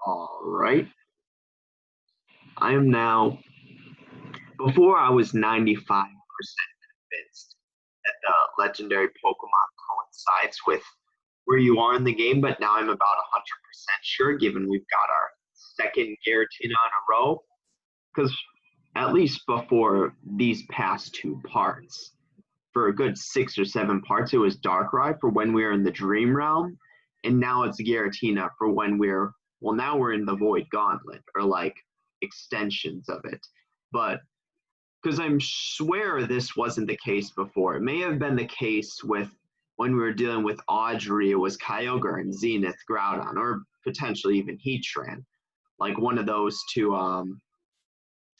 All right. I am now, before I was 95% convinced that the legendary Pokemon coincides with where you are in the game, but now I'm about 100% sure given we've got our second Giratina in a row. Because at least before these past two parts, for a good 6 or 7 parts, it was Darkrai for when we were in the Dream Realm, and now it's Giratina for when now we're in the Void Gauntlet, or like extensions of it. But because I'm swear this wasn't the case before. It may have been the case with when we were dealing with Audrey, it was Kyogre and Zenith Groudon, or potentially even Heatran, like one of those two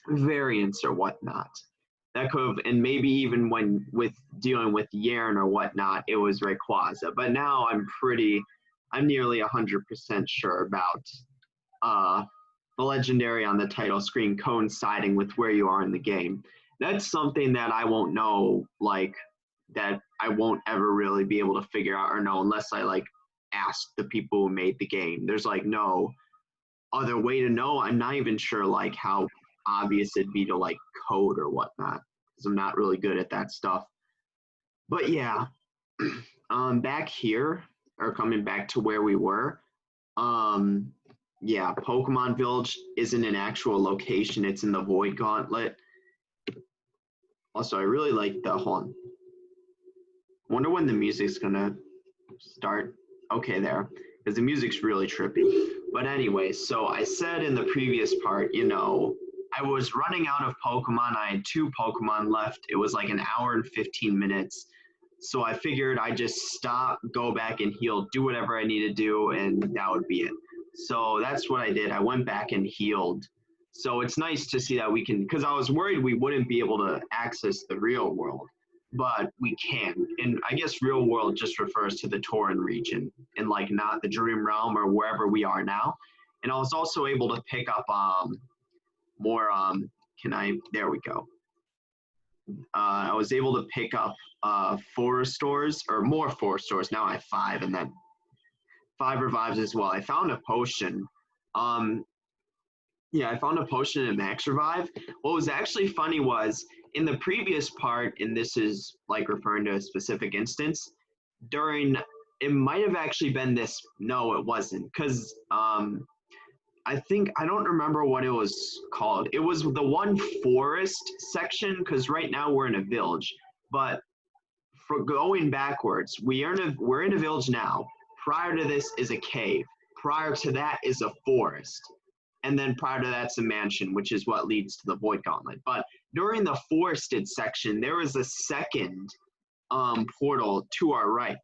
variants or whatnot. That could have, and maybe even when with dealing with Yarn or whatnot, it was Rayquaza. But now I'm nearly 100% sure about the legendary on the title screen coinciding with where you are in the game. That's something that I won't know, like, that I won't ever really be able to figure out or know unless I, like, ask the people who made the game. There's, like, no other way to know. I'm not even sure, like, how obvious it'd be to, like, code or whatnot, because I'm not really good at that stuff. But, yeah, back here, or coming back to where we were, yeah, Pokemon Village isn't an actual location. It's in the Void Gauntlet. Also, I really like the hold on. Wonder when the music's gonna start. Okay, there. Because the music's really trippy. But anyway, so I said in the previous part, I was running out of Pokemon. I had 2 Pokemon left. It was like an hour and 15 minutes. So I figured I'd just stop, go back and heal, do whatever I need to do, and that would be it. So that's what I did. I went back and healed. So it's nice to see that we can, because I was worried we wouldn't be able to access the real world, but we can. And I guess real world just refers to the Tauran region and like not the Dream Realm or wherever we are now. And I was also able to pick up more, there we go. I was able to pick up 4 stores or more 4 stores. Now I have 5 and then 5 revives as well. I found a potion. I found a potion in Max Revive. What was actually funny was in the previous part, and this is like referring to a specific instance, it might have actually been this. No, it wasn't. Because I don't remember what it was called. It was the one forest section, because right now we're in a village. But for going backwards, we're in a village now. Prior to this is a cave. Prior to that is a forest. And then prior to that's a mansion, which is what leads to the Void Gauntlet. But during the forested section, there was a second portal to our right,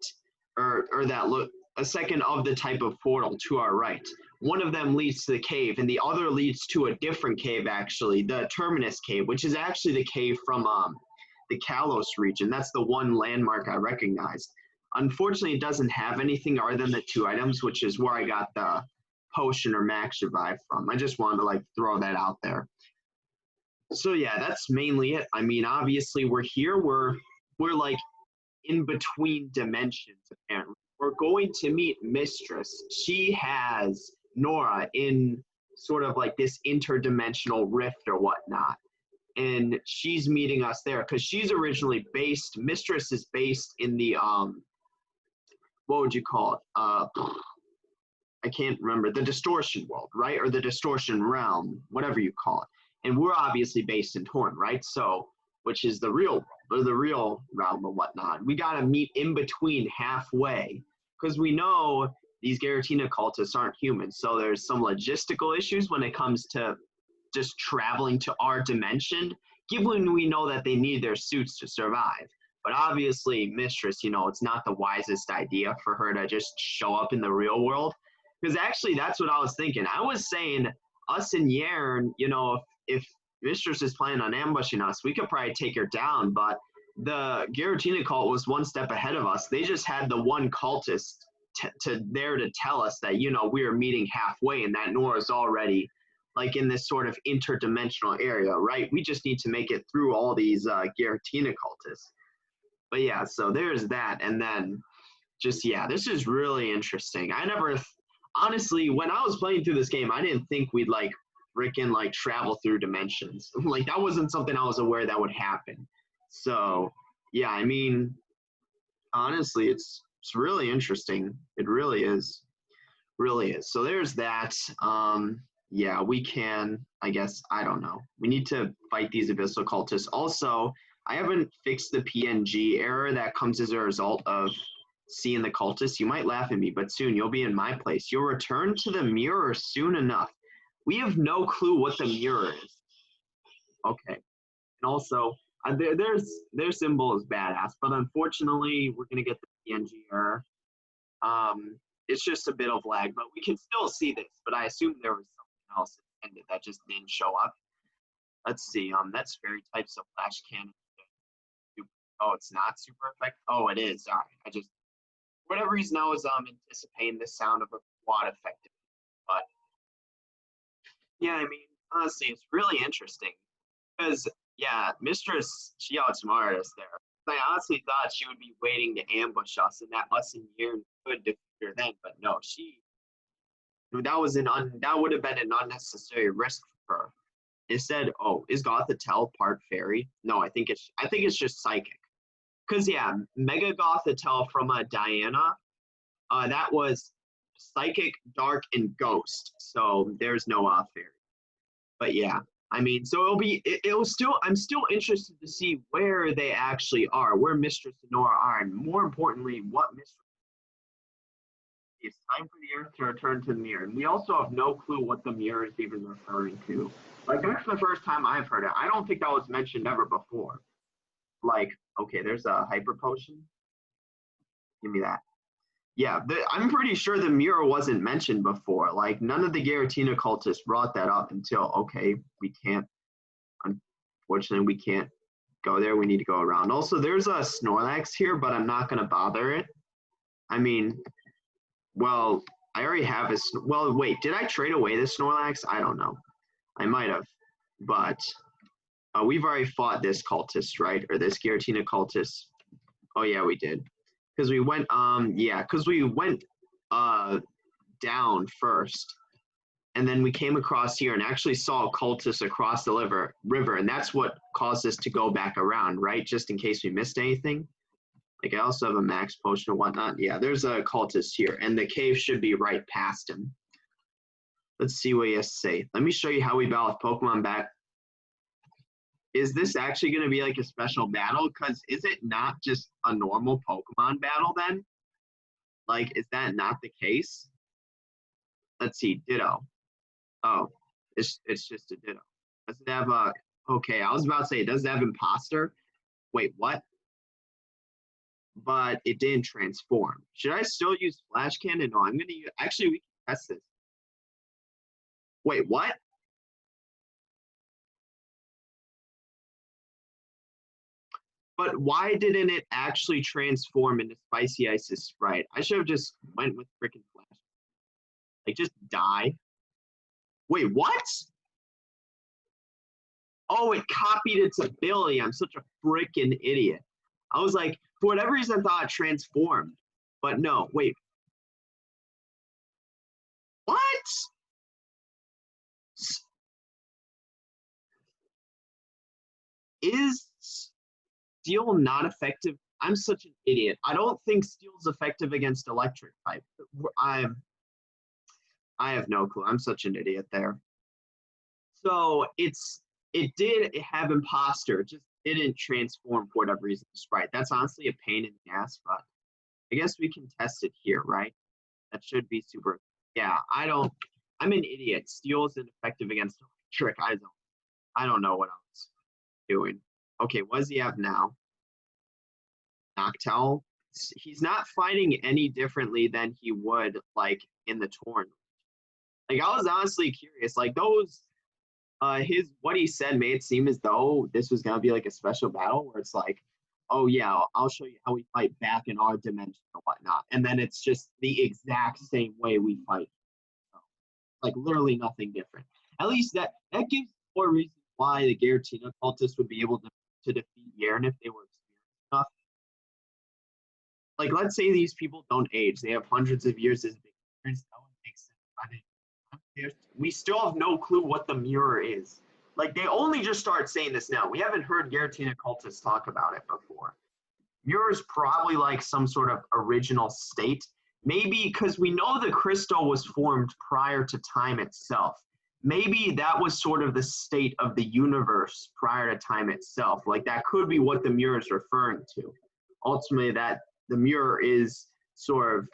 a second of the type of portal to our right. One of them leads to the cave, and the other leads to a different cave, actually, the Terminus Cave, which is actually the cave from the Kalos region. That's the one landmark I recognized. Unfortunately, it doesn't have anything other than the 2 items, which is where I got the potion or Max Revive from. I just wanted to like throw that out there. So yeah, that's mainly it. I mean, obviously we're here. We're like in between dimensions apparently. We're going to meet Mistress. She has Nora in sort of like this interdimensional rift or whatnot. And she's meeting us there because she's originally based, Mistress is based in the what would you call it? I can't remember, the distortion world, right? Or the distortion realm, whatever you call it. And we're obviously based in Tauran, right? So, which is the real world, or the real realm or whatnot. We got to meet in between halfway because we know these Giratina cultists aren't humans. So there's some logistical issues when it comes to just traveling to our dimension, given we know that they need their suits to survive. But obviously, Mistress, it's not the wisest idea for her to just show up in the real world. Because actually, that's what I was thinking. I was saying, us and Yarn, if Mistress is planning on ambushing us, we could probably take her down. But the Giratina cult was one step ahead of us. They just had the one cultist there to tell us that, we were meeting halfway and that Nora's already like in this sort of interdimensional area, right? We just need to make it through all these Giratina cultists. But yeah, so there's that. And then just, yeah, this is really interesting. honestly, when I was playing through this game, I didn't think we'd like freaking like travel through dimensions. Like that wasn't something I was aware that would happen. So yeah, I mean, honestly, it's really interesting. It really is. So there's that. Yeah, we can. I guess I don't know. We need to fight these abyssal cultists. Also, I haven't fixed the PNG error that comes as a result of seeing the cultists. You might laugh at me, but soon you'll be in my place. You'll return to the mirror soon enough. We have no clue what the mirror is. Okay. And also, their symbol is badass, but unfortunately, we're gonna get the PNG error. It's just a bit of lag, but we can still see this. But I assume there was something else intended that just didn't show up. Let's see. That's very types of flash cannon. Oh, it's not super effective. Oh, it is. All right. For whatever reason, I was anticipating the sound of a quad effective. But yeah, I mean, honestly, it's really interesting because yeah, Mistress, she outsmarted us there. I honestly thought she would be waiting to ambush us, and that us and Yearn could defeat her then. But no, that would have been an unnecessary risk for her. Instead, oh, is Gothitelle part fairy? No, I think it's just psychic. Cause yeah, Mega Gothitelle from Diana, that was psychic, dark, and ghost. So there's no fairy. But yeah, I mean, so it'll still, I'm still interested to see where they actually are, where Mistress and Nora are, and more importantly, what Mistress. It's time for the Earth to return to the mirror. And we also have no clue what the mirror is even referring to. Like, that's the first time I've heard it. I don't think that was mentioned ever before. Like, okay, there's a hyper potion. Give me that. Yeah, I'm pretty sure the mirror wasn't mentioned before. Like, none of the Giratina cultists brought that up until, okay, we can't, unfortunately, we can't go there. We need to go around. Also, there's a Snorlax here, but I'm not going to bother it. I mean, well, I already have a. Well, wait, did I trade away the Snorlax? I don't know. I might have, but we've already fought this cultist, right? Or this Giratina cultist. Oh yeah, we did. Because we went. Yeah, because we went down first, and then we came across here and actually saw cultists across the river, and that's what caused us to go back around, right? Just in case we missed anything. Like, I also have a max potion and whatnot. Yeah, there's a cultist here, and the cave should be right past him. Let's see what he has to say. Let me show you how we battle with Pokemon back. Is this actually going to be like a special battle? Because is it not just a normal Pokemon battle then? Like, is that not the case? Let's see, Ditto. Oh, it's just a Ditto. Does it have a... Okay, I was about to say, does it have Imposter? Wait, what? But it didn't transform. Should I still use Flash Cannon? No, I'm going to use... Actually, we can test this. Wait, what? But why didn't it actually transform into Spicy Ice's Sprite? I should have just went with freaking Flash. Like, just die. Wait, what? Oh, it copied its ability. I'm such a freaking idiot. I was like, for whatever reason, I thought it transformed. But no, wait. What? Is Steel not effective? I'm such an idiot. I don't think Steel's effective against electric type. I have no clue. I'm such an idiot there. So it did have Imposter, just didn't transform for whatever reason to Sprite. That's honestly a pain in the ass, but I guess we can test it here, right? That should be super. Yeah, I'm an idiot. Steel isn't effective against electric. I don't know what else doing. Okay, what does he have now? Noctowl. He's not fighting any differently than he would like in the tournament. Like, I was honestly curious. Like, those what he said made it seem as though this was gonna be like a special battle where it's like, oh yeah, I'll show you how we fight back in our dimension or whatnot, and then it's just the exact same way we fight. So, like, literally nothing different. At least that gives more reason why the Giratina cultists would be able to defeat Yaren if they were experienced enough. Like, let's say these people don't age; they have hundreds of years as big. That would make sense. we still have no clue what the mirror is. Like, they only just start saying this now. We haven't heard Garatina cultists talk about it before. Mirror is probably like some sort of original state. Maybe because we know the crystal was formed prior to time itself. Maybe that was sort of the state of the universe prior to time itself. Like, that could be what the mirror is referring to. Ultimately, that the mirror is sort of,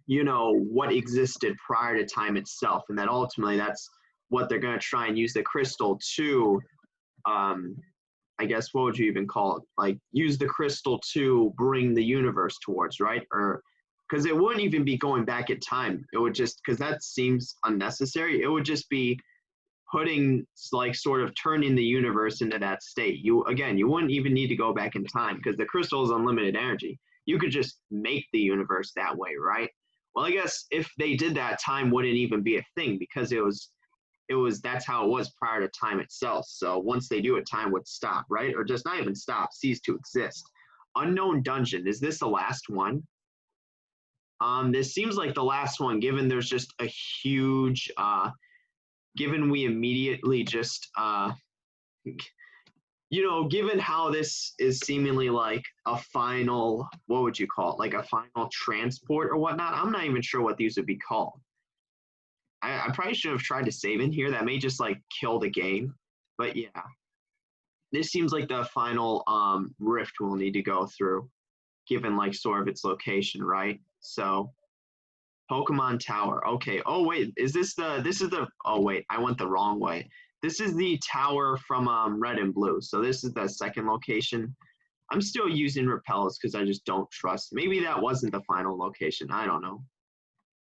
you know, what existed prior to time itself, and that ultimately that's what they're going to try and use the crystal to, I guess, what would you even call it? Like, use the crystal to bring the universe towards, right? Or because it wouldn't even be going back in time. It would just, because that seems unnecessary. It would just be putting, like, sort of turning the universe into that state. You wouldn't even need to go back in time because the crystal is unlimited energy. You could just make the universe that way, right? Well, I guess if they did that, time wouldn't even be a thing because it was that's how it was prior to time itself. So once they do it, time would stop, right? Or just not even stop, cease to exist. Unknown dungeon. Is this the last one? This seems like the last one, given there's just a huge, given we immediately just, you know, given how this is seemingly like a final, what would you call it? Like a final transport or whatnot. I'm not even sure what these would be called. I probably should have tried to save in here. That may just like kill the game. But yeah, this seems like the final rift we'll need to go through, given like sort of its location, right? So Pokemon Tower. Okay. Oh wait, this is the, oh wait, I went the wrong way. This is the tower from Red and Blue. So this is the second location. I'm still using repels because I just don't trust. Maybe that wasn't the final location. I don't know.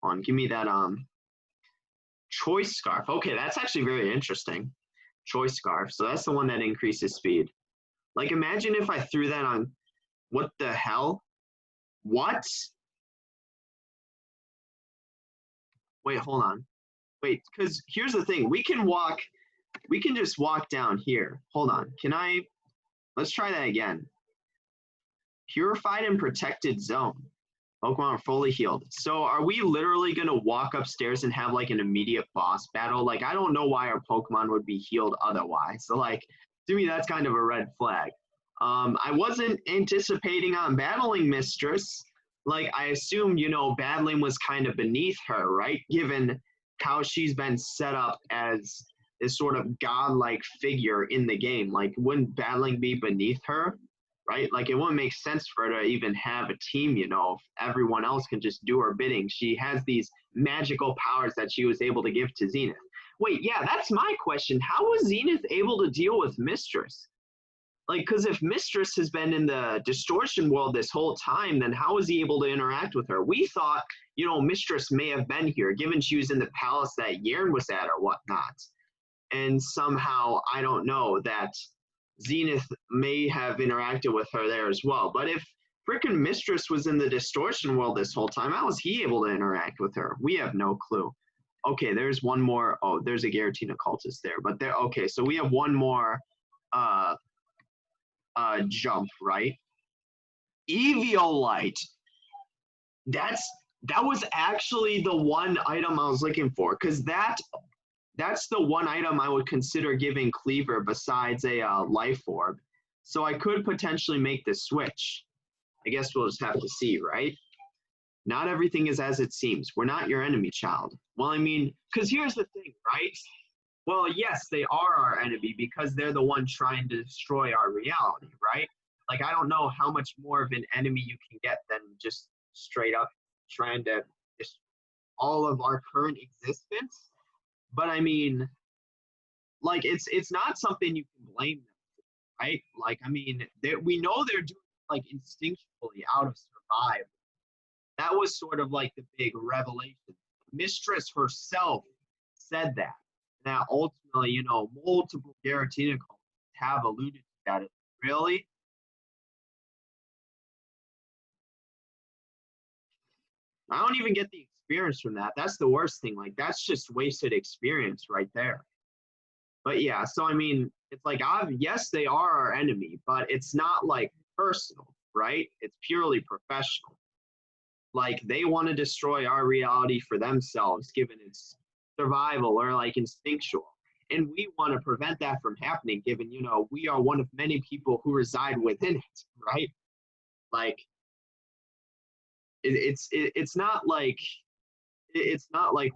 Hold on, give me that Choice Scarf. Okay, that's actually very interesting. Choice Scarf. So that's the one that increases speed. Like, imagine if I threw that on. What the hell? What? Wait, hold on. Wait, because here's the thing. We can just walk down here. Hold on. Let's try that again. Purified and protected zone. Pokemon are fully healed. So are we literally going to walk upstairs and have like an immediate boss battle? Like, I don't know why our Pokemon would be healed otherwise. So like, to me, that's kind of a red flag. I wasn't anticipating on battling Mistress. Like, I assumed, you know, battling was kind of beneath her, right? Given how she's been set up as this sort of godlike figure in the game. Like, wouldn't battling be beneath her? Right? Like, it wouldn't make sense for her to even have a team, you know, if everyone else can just do her bidding. She has these magical powers that she was able to give to Zenith. Wait, yeah, that's my question. How was Zenith able to deal with Mistress? Like, because if Mistress has been in the distortion world this whole time, then how was he able to interact with her? We thought, you know, Mistress may have been here, given she was in the palace that Yern was at or whatnot. And somehow, I don't know, that Zenith may have interacted with her there as well. But if frickin' Mistress was in the distortion world this whole time, how was he able to interact with her? We have no clue. Okay, there's one more. Oh, there's a Garatina cultist there. But there, okay, so we have one more jump, right? Eviolite. That was actually the one item I was looking for, because that's the one item I would consider giving Cleaver besides a life orb. So I could potentially make the switch. I guess we'll just have to see, right? Not everything is as it seems. We're not your enemy, child. Well, I mean, because here's the thing, right? Well, yes, they are our enemy because they're the one trying to destroy our reality, right? Like, I don't know how much more of an enemy you can get than just straight up trying to just all of our current existence. But I mean, like, it's not something you can blame them for, right? Like, I mean, we know they're doing like instinctually out of survival. That was sort of like the big revelation. Mistress herself said that. Now, ultimately, you know, multiple Garatina have alluded to that. Really? I don't even get the experience from that. That's the worst thing. Like, that's just wasted experience right there. But yeah, so I mean, it's like, yes, they are our enemy, but it's not like personal, right? It's purely professional. Like, they want to destroy our reality for themselves, given it's survival or like instinctual. And we want to prevent that from happening, given, you know, we are one of many people who reside within it, right? Like, it's not like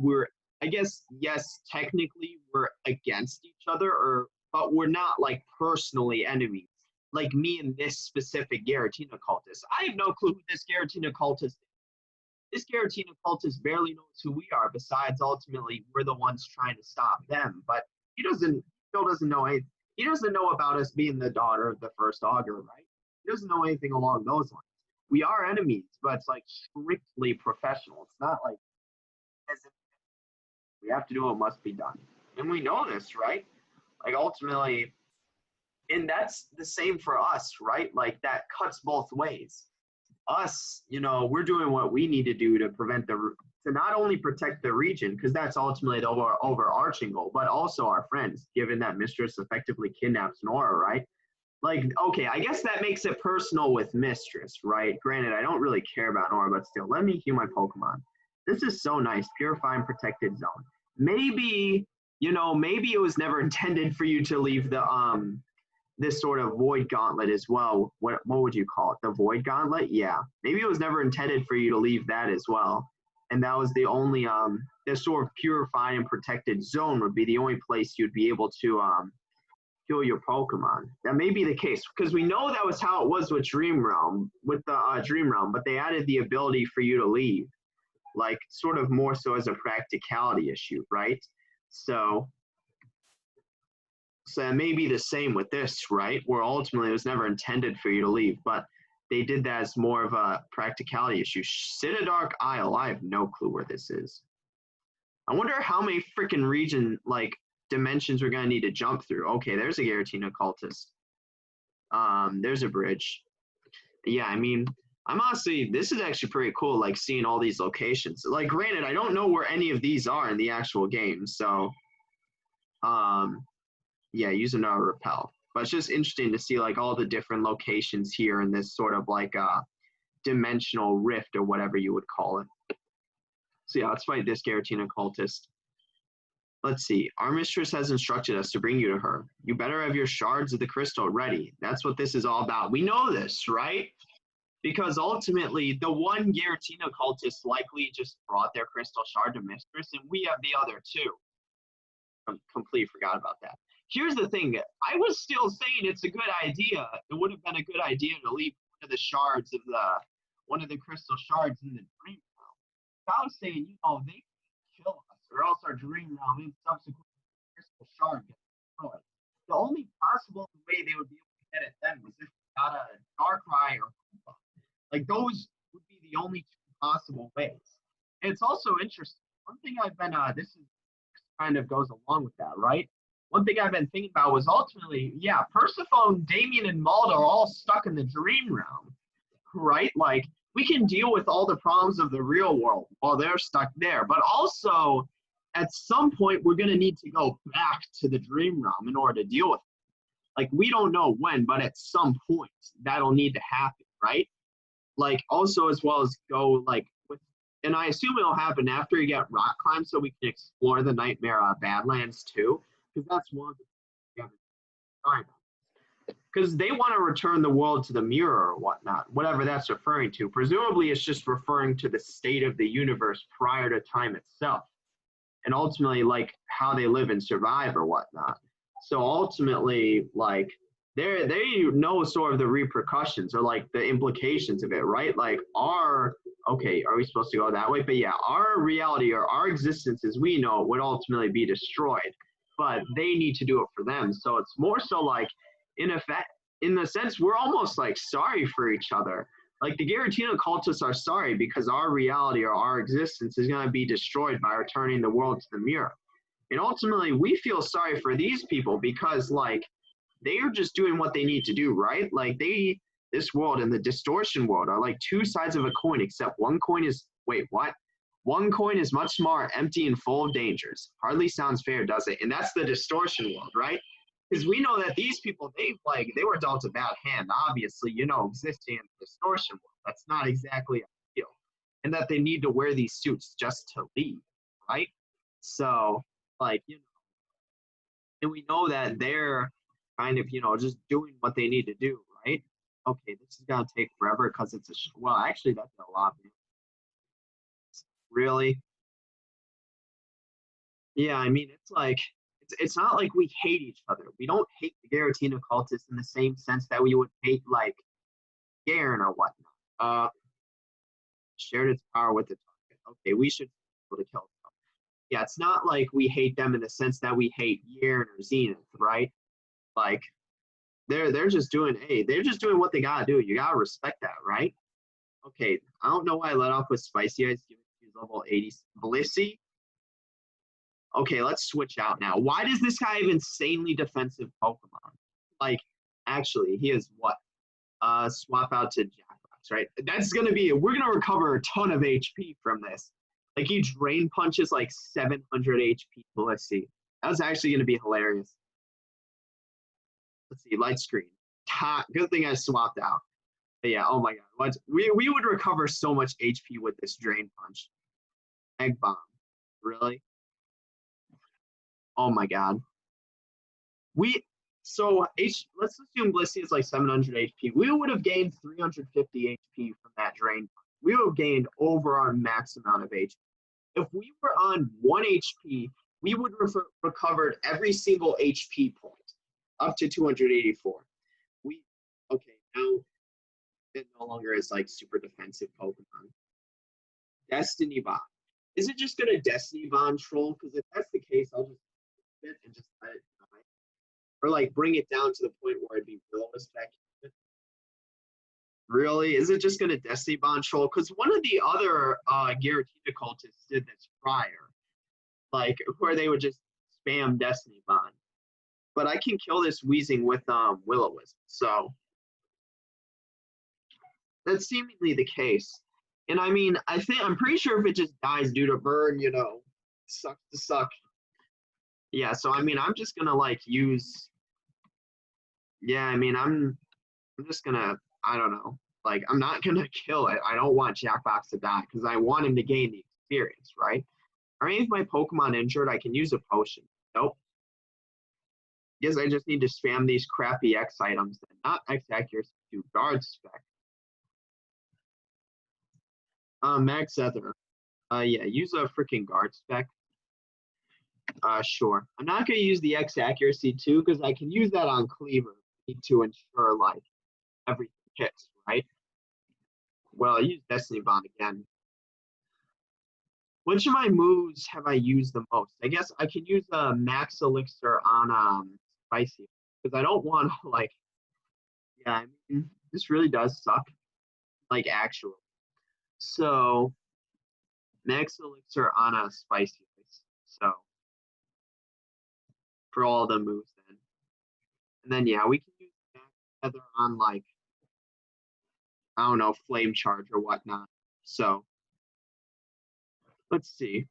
we're, I guess, yes, technically we're against each other, or but we're not like personally enemies. Like me and this specific Garatina cultist, I have no clue who this Garatina cultist is. This Garatina cultist barely knows who we are. Besides, ultimately, we're the ones trying to stop them. But still doesn't know anything. He doesn't know about us being the daughter of the first augur, right? He doesn't know anything along those lines. We are enemies, but it's like strictly professional. It's not like as if we have to do what must be done. And we know this, right? Like ultimately, and that's the same for us, right? Like that cuts both ways. Us, you know, we're doing what we need to do to to not only protect the region, because that's ultimately the overarching goal, but also our friends, given that Mistress effectively kidnaps Nora, right? Like, okay, I guess that makes it personal with Mistress, right? Granted, I don't really care about Nora, but still, let me heal my Pokemon. This is so nice. Purify and protected zone. Maybe, you know, maybe it was never intended for you to leave the this sort of void gauntlet as well. What would you call it? The void gauntlet? Yeah. Maybe it was never intended for you to leave that as well. And that was the only this sort of purified and protected zone would be the only place you'd be able to heal your Pokemon. That may be the case, because we know that was how it was with Dream Realm, with the Dream Realm, but they added the ability for you to leave, like sort of more so as a practicality issue, right? So that may be the same with this, right? Where ultimately it was never intended for you to leave, but they did that as more of a practicality issue. Citadark Isle, I have no clue where this is. I wonder how many freaking dimensions we're gonna need to jump through. Okay, there's a Garatina cultist. There's a bridge. Yeah, I mean, I'm honestly, this is actually pretty cool, like seeing all these locations. Like, granted, I don't know where any of these are in the actual game, so yeah, use another repel. But it's just interesting to see like all the different locations here in this sort of like dimensional rift or whatever you would call it. So yeah, let's fight this Garatina cultist. Let's see. Our mistress has instructed us to bring you to her. You better have your shards of the crystal ready. That's what this is all about. We know this, right? Because ultimately, the one Garatina cultist likely just brought their crystal shard to mistress, and we have the other two. I completely forgot about that. Here's the thing. I was still saying it's a good idea. It would have been a good idea to leave one of the crystal shards in the dream realm. I was saying, you know, they can kill us, or else our dream realm and subsequent crystal shard gets destroyed. The only possible way they would be able to get it then was if we got a Darkrai or Koopa. Like those would be the only two possible ways. And it's also interesting. One thing I've been this is kind of goes along with that, right? One thing I've been thinking about was ultimately, yeah, Persephone, Damien, and Malda are all stuck in the dream realm, right? Like, we can deal with all the problems of the real world while they're stuck there. But also, at some point, we're going to need to go back to the dream realm in order to deal with it. Like, we don't know when, but at some point, that'll need to happen, right? Like, also, as well as go, like, and I assume it'll happen after you get rock climb so we can explore the Nightmare Badlands too, because that's one of the things because they want to return the world to the mirror or whatnot, whatever that's referring to. Presumably, it's just referring to the state of the universe prior to time itself, and ultimately, like, how they live and survive or whatnot. So ultimately, like, they know sort of the repercussions or like the implications of it, right? Like okay, are we supposed to go that way? But yeah, our reality or our existence as we know it would ultimately be destroyed, but they need to do it for them. So it's more so like, in effect, in the sense, we're almost like sorry for each other. Like the Garatina cultists are sorry because our reality or our existence is going to be destroyed by returning the world to the mirror. And ultimately, we feel sorry for these people because, like, they are just doing what they need to do, right? Like, this world and the distortion world are like two sides of a coin, except one coin is, wait, what? One coin is much more empty and full of dangers. Hardly sounds fair, does it? And that's the distortion world, right? Because we know that these people, they were dealt a bad hand, obviously, you know, existing in the distortion world. That's not exactly ideal. And that they need to wear these suits just to leave, right? So, like, and we know that they're kind of, just doing what they need to do, right? Okay, this is gonna take forever because it's well, actually, that's a lot. Really? Yeah, I mean, it's like it's not like we hate each other. We don't hate the Garatina cultists in the same sense that we would hate like Garen or whatnot. Shared its power with the target. Okay, we should be able to kill them. Yeah, it's not like we hate them in the sense that we hate Garen or Zenith, right? Like they're just doing they're just doing what they gotta do. You gotta respect that, right? Okay, I don't know why I let off with Spicy Eyes. He's level 80. Blissey. Okay, let's switch out now. Why does this guy have insanely defensive Pokemon? Like, actually, he is what? Swap out to Jackbox, right? That's gonna be. We're gonna recover a ton of HP from this. Like he drain punches like 700 HP. Let's see. That's actually gonna be hilarious. Let's see. Light screen. Good thing I swapped out. But yeah. Oh my god. We would recover so much HP with this drain punch. Egg bomb. Really? Oh my god. Let's assume Blissey is like 700 HP. We would have gained 350 HP from that drain. We would have gained over our max amount of HP. If we were on 1 HP, we would have recovered every single HP point up to 284. Now it no longer is like super defensive Pokemon. Destiny Bond. Is it just gonna Destiny Bond troll? Because if that's the case, I'll just it and just let it die. Or like bring it down to the point where it'd be Will-O-Wisp back. Really? Is it just going to Destiny Bond troll? Because one of the other Giratina cultists did this prior, like where they would just spam Destiny Bond. But I can kill this Weezing with Will-O-Wisp, so that's seemingly the case. And I mean, I'm pretty sure if it just dies due to burn, sucks to suck. Yeah, so I mean, I'm just gonna like use. Yeah, I mean, I'm just gonna. I don't know. Like, I'm not gonna kill it. I don't want Jackbox to die because I want him to gain the experience, right? Are any of my Pokemon injured? I can use a potion. Nope. Guess I just need to spam these crappy X items then. Not X accuracy, to guard spec. Max Ether. Yeah, use a freaking guard spec. Sure. I'm not gonna use the X accuracy too because I can use that on Cleaver to ensure like everything hits, right? Well, I use Destiny Bond again. Which of my moves have I used the most? I guess I can use a Max Elixir on Spicy because I don't want to like. Yeah, I mean this really does suck, like actually. So Max Elixir on a Spicy. So for all the moves then, and then yeah, we can use Max Feather on like I don't know Flame Charge or whatnot. So let's see.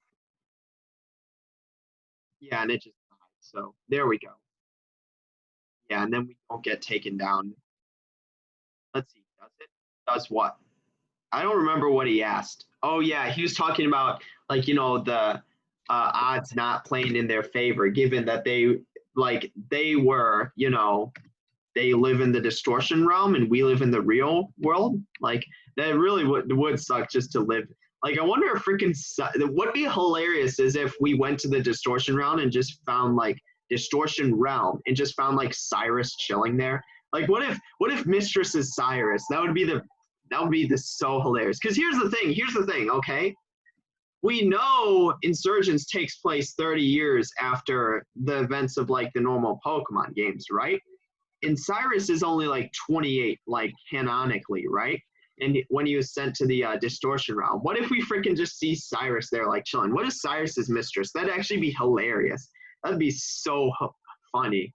Yeah, and it just died. So there we go. Yeah, and then we don't get taken down. Let's see. Does it? Does what? I don't remember what he asked. Oh yeah, he was talking about like the odds not playing in their favor, given that they were they live in the distortion realm and we live in the real world. Like that really would suck just to live. Like I wonder if freaking what'd be hilarious is if we went to the distortion realm and just found like distortion realm and just found like Cyrus chilling there. Like what if Mistress is Cyrus? That would be so hilarious. Because here's the thing, okay? We know Insurgence takes place 30 years after the events of like the normal Pokemon games, right? And Cyrus is only like 28, like canonically, right? And when he was sent to the distortion realm, what if we freaking just see Cyrus there like chilling? What is Cyrus's mistress? That'd actually be hilarious. That'd be so funny.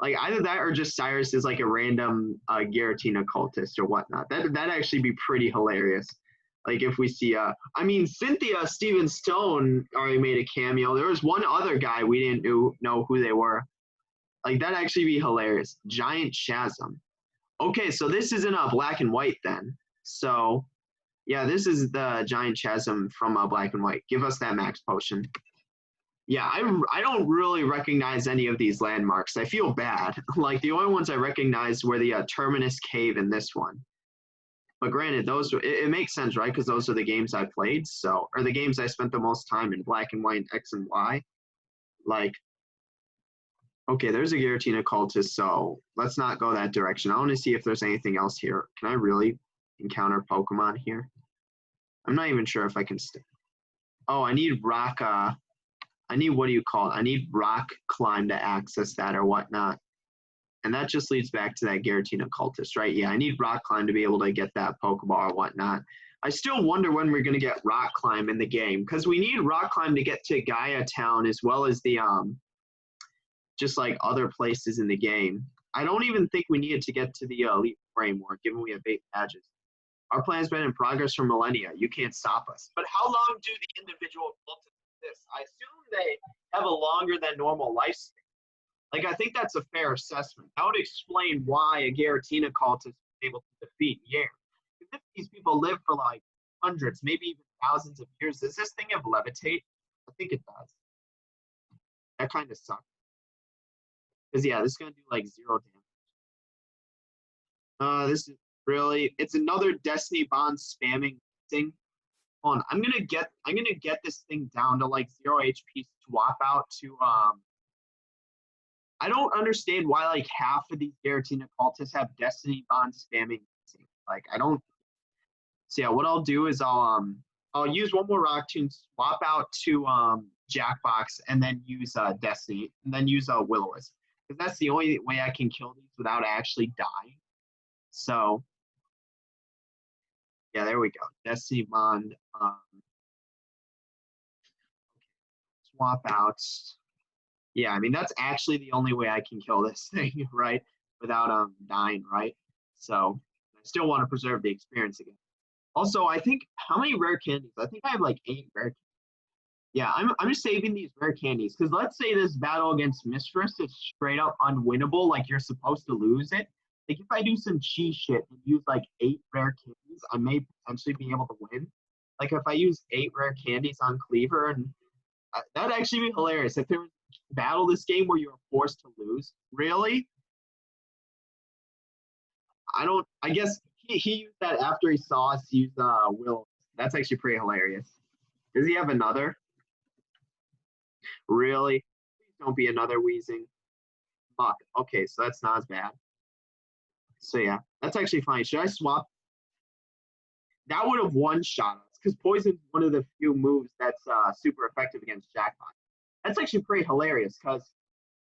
Like either that or just Cyrus is like a random Giratina cultist or whatnot. That'd actually be pretty hilarious. Like if we see I mean Cynthia Steven Stone already made a cameo. There was one other guy we didn't know who they were. Like that'd actually be hilarious. Giant Chasm. Okay, so this isn't a black and white then. So yeah, this is the Giant Chasm from Black and White. Give us that max potion. Yeah, I don't really recognize any of these landmarks. I feel bad. Like the only ones I recognize were the Terminus Cave in this one. But granted, it makes sense, right? Because those are the games I played, so or the games I spent the most time in, Black and White, X and Y. Like, okay, there's a Giratina cultist, so let's not go that direction. I want to see if there's anything else here. Can I really encounter Pokemon here? I'm not even sure if I can. Oh, I need rock. I need, what do you call it? I need rock climb to access that or whatnot. And that just leads back to that Giratina cultist, right? Yeah, I need rock climb to be able to get that Pokeball or whatnot. I still wonder when we're going to get rock climb in the game, because we need rock climb to get to Gaia Town as well as the just like other places in the game. I don't even think we needed to get to the Elite Four anymore, given we have 8 badges. Our plan's been in progress for millennia. You can't stop us. But how long do the individual cultists exist? I assume they have a longer than normal lifespan. Like, I think that's a fair assessment. That would explain why a Giratina cultist was able to defeat Yer. If these people live for like hundreds, maybe even thousands of years, does this thing have levitate? I think it does. That kind of sucks. Because, yeah, this is going to do like 0 damage. This is really, it's another Destiny Bond spamming thing. Hold on, I'm gonna get this thing down to like 0 HP, swap out to I don't understand why like half of these Giratina cultists have Destiny Bond spamming. Like, I don't. So yeah, what I'll do is I'll use one more Rock Tomb, swap out to Jackbox, and then use Destiny, and then use Will-O-Wisp, because that's the only way I can kill these without actually dying. So yeah, there we go. Destiny Bond. Swap out. Yeah, I mean, that's actually the only way I can kill this thing, right? Without dying, right? So I still want to preserve the experience again. Also, I think, how many rare candies? I think I have like 8 rare candies. Yeah, I'm just saving these rare candies, because let's say this battle against Mistress is straight up unwinnable, like you're supposed to lose it. Like, if I do some cheat shit and use like 8 rare candies, I may potentially be able to win. Like, if I use 8 rare candies on Cleaver, and that'd actually be hilarious. If there was a battle this game where you were forced to lose, really? I guess he used that after he saw us use Will. That's actually pretty hilarious. Does he have another? Really? Please don't be another wheezing. Fuck. Okay, so that's not as bad. So yeah, that's actually fine. Should I swap? That would have one-shot us, because Poison's one of the few moves that's super effective against Jackpot. That's actually pretty hilarious, because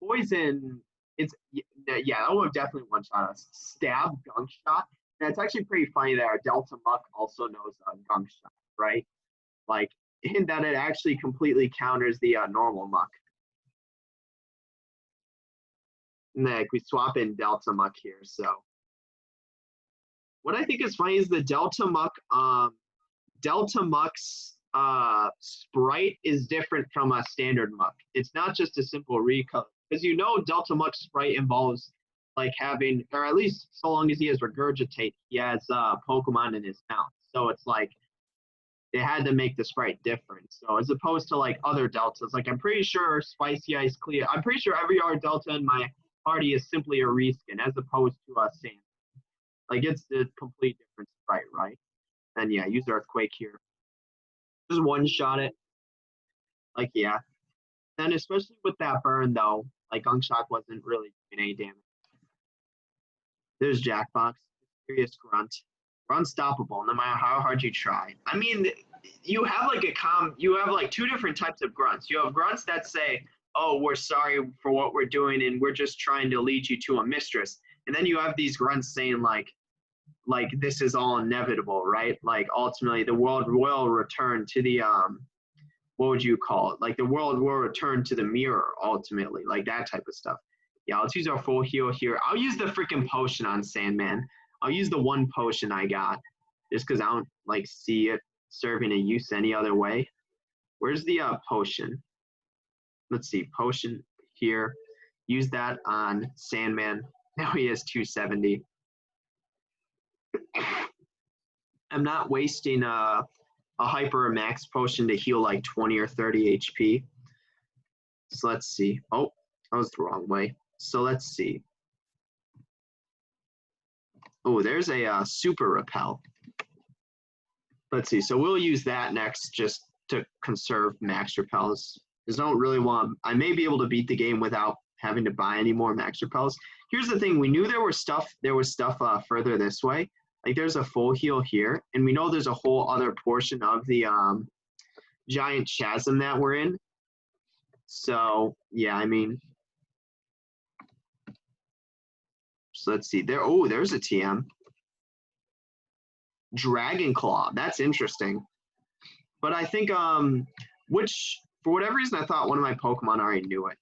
Poison, it's, yeah, that would have definitely one-shot us. Stab, Gunk Shot. And it's actually pretty funny that our Delta Muck also knows Gunk Shot, right? Like, in that it actually completely counters the normal Muck. And then we swap in Delta Muck here, so. What I think is funny is the Delta Muck's sprite is different from a standard Muck. It's not just a simple recolor, because Delta Muck's sprite involves like having, or at least so long as he has Regurgitate, he has Pokemon in his mouth. So it's like they had to make the sprite different. So as opposed to like other Deltas, like I'm pretty sure Spicy Ice Clear, I'm pretty sure every other Delta in my party is simply a reskin as opposed to a Sand. Like, it's a complete different sprite, right? And yeah, use Earthquake here. Just one-shot it. Like, yeah. And especially with that burn, though, like, Gunk Shock wasn't really doing any damage. There's Jackbox. Serious Grunt. We're unstoppable no matter how hard you try. I mean, you have like 2 different types of grunts. You have grunts that say, oh, we're sorry for what we're doing and we're just trying to lead you to a mistress. And then you have these grunts saying like this is all inevitable, right? Like, ultimately the world will return to the what would you call it? Like, the world will return to the mirror ultimately, like that type of stuff. Yeah, let's use our full heal here. I'll use the freaking potion on Sandman. I'll use the one potion I got just because I don't like see it serving a use any other way. Where's the potion? Let's see, potion here. Use that on Sandman. Now he has 270. I'm not wasting a hyper max potion to heal like 20 or 30 HP. So let's see. Oh, that was the wrong way. So let's see. Oh, there's a super repel. Let's see. So we'll use that next just to conserve max repels. Because I don't really want, I may be able to beat the game without having to buy any more max repels. Here's the thing. We knew there was stuff further this way. Like there's a full heal here. And we know there's a whole other portion of the giant chasm that we're in. So, yeah, I mean. So let's see. There's a TM. Dragon Claw. That's interesting. But I think, for whatever reason, I thought one of my Pokemon already knew it.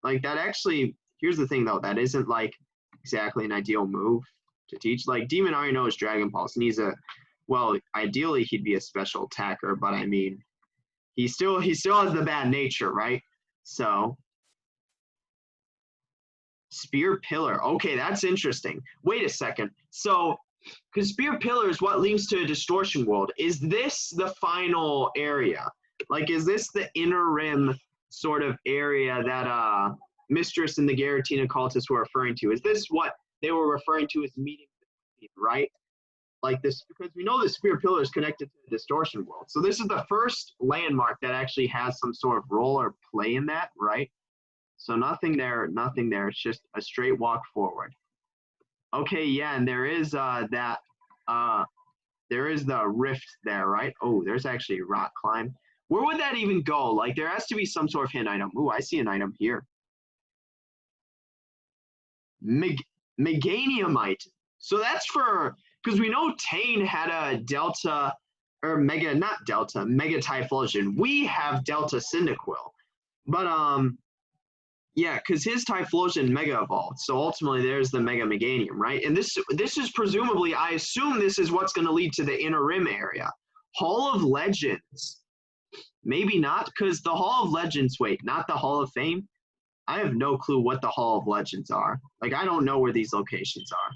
Like, that actually, here's the thing, though. That isn't, like, exactly an ideal move to teach. Like, Demon already knows Dragon Pulse, and well, ideally, he'd be a special attacker, but, I mean, he still has the bad nature, right? So, Spear Pillar. Okay, that's interesting. Wait a second. So, because Spear Pillar is what leads to a Distortion World. Is this the final area? Like, is this the inner rim sort of area that Mistress and the Giratina cultists were referring to? Is this what they were referring to as meeting, right? Like this, because we know the Spear Pillar is connected to the Distortion World. So this is the first landmark that actually has some sort of role or play in that, right? So nothing there. It's just a straight walk forward. Okay, yeah, and there is there is the rift there, right? Oh, there's actually rock climb. Where would that even go? Like, there has to be some sort of hint item. Ooh, I see an item here. Meganiumite. So that's for, because we know Tane had a Delta, or Mega, not Delta, Mega Typhlosion. We have Delta Cyndaquil. But, yeah, because his Typhlosion Mega Evolved. So ultimately, there's the Mega Meganium, right? And this is presumably, I assume this is what's going to lead to the Inner Rim area. Hall of Legends. Maybe not, because the Hall of Legends, wait, not the Hall of Fame? I have no clue what the Hall of Legends are. Like, I don't know where these locations are.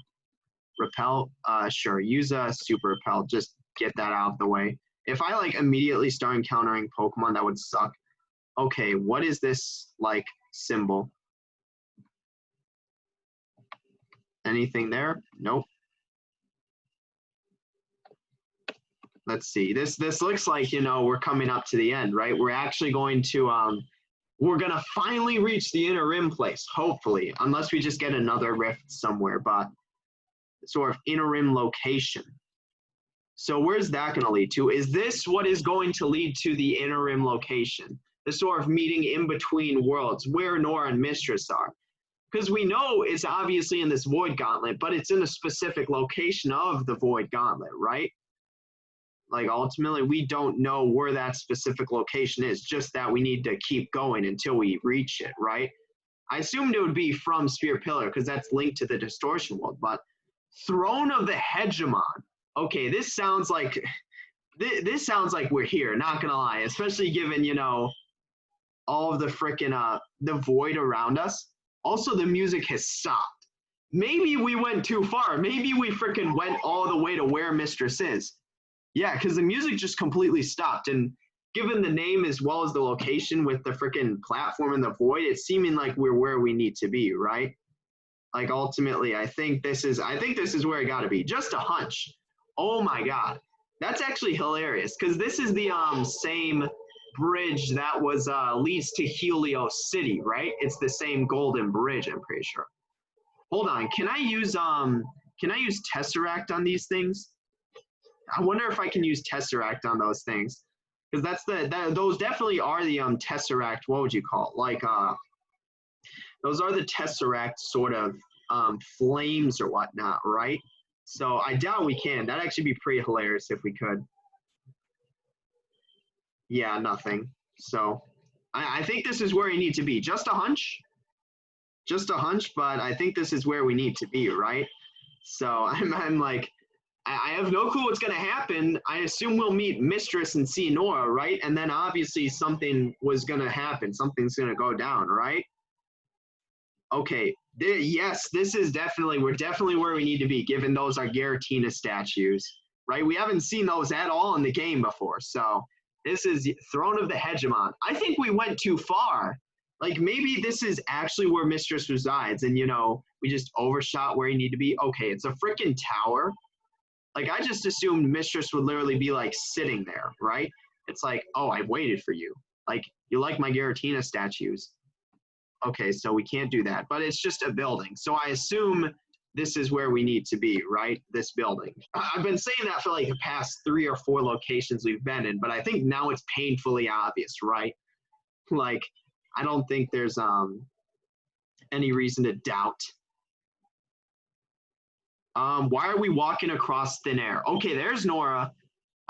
Repel, sure, use a Super Repel, just get that out of the way. If I, like, immediately start encountering Pokemon, that would suck. Okay, what is this, like, symbol? Anything there? Nope. Let's see. This looks like, you know, we're coming up to the end, right? We're actually going to we're gonna finally reach the Inner Rim place, hopefully, unless we just get another rift somewhere, but sort of Inner Rim location. So where's that gonna lead to? Is this what is going to lead to the Inner Rim location? The sort of meeting in between worlds where Nora and Mistress are. Because we know it's obviously in this Void Gauntlet, but it's in a specific location of the Void Gauntlet, right? Like, ultimately, we don't know where that specific location is, just that we need to keep going until we reach it, right? I assumed it would be from Spear Pillar, because that's linked to the Distortion World, but Throne of the Hegemon. Okay, this sounds like we're here, not gonna lie, especially given, you know, all of the frickin' the void around us. Also, the music has stopped. Maybe we went too far. Maybe we frickin' went all the way to where Mistress is. Yeah, because the music just completely stopped. And given the name as well as the location with the frickin' platform in the void, it's seeming like we're where we need to be, right? Like, ultimately, I think this is where it gotta be. Just a hunch. Oh my god. That's actually hilarious, because this is the same bridge that was leads to Helios City, right? It's the same golden bridge, I'm pretty sure. Hold on, can I use Tesseract on these things? I wonder if I can use Tesseract on those things, because those definitely are the Tesseract. What would you call it? Like those are the Tesseract sort of flames or whatnot, right? So I doubt we can. That'd actually be pretty hilarious if we could. Yeah, nothing. So I think this is where we need to be. Just a hunch, but I think this is where we need to be, right? So I'm like, I have no clue what's going to happen. I assume we'll meet Mistress and see Nora, right? And then obviously something was going to happen. Something's going to go down, right? Okay. Yes, we're definitely where we need to be, given those are Giratina statues, right? We haven't seen those at all in the game before. So this is Throne of the Hegemon. I think we went too far. Like, maybe this is actually where Mistress resides, and, you know, we just overshot where you need to be. Okay, it's a freaking tower. Like, I just assumed Mistress would literally be, like, sitting there, right? It's like, oh, I waited for you. Like, you like my Giratina statues. Okay, so we can't do that. But it's just a building. So I assume this is where we need to be, right? This building. I've been saying that for, like, the past 3 or 4 locations we've been in, but I think now it's painfully obvious, right? Like, I don't think there's any reason to doubt. Why are we walking across thin air? Okay, there's Nora.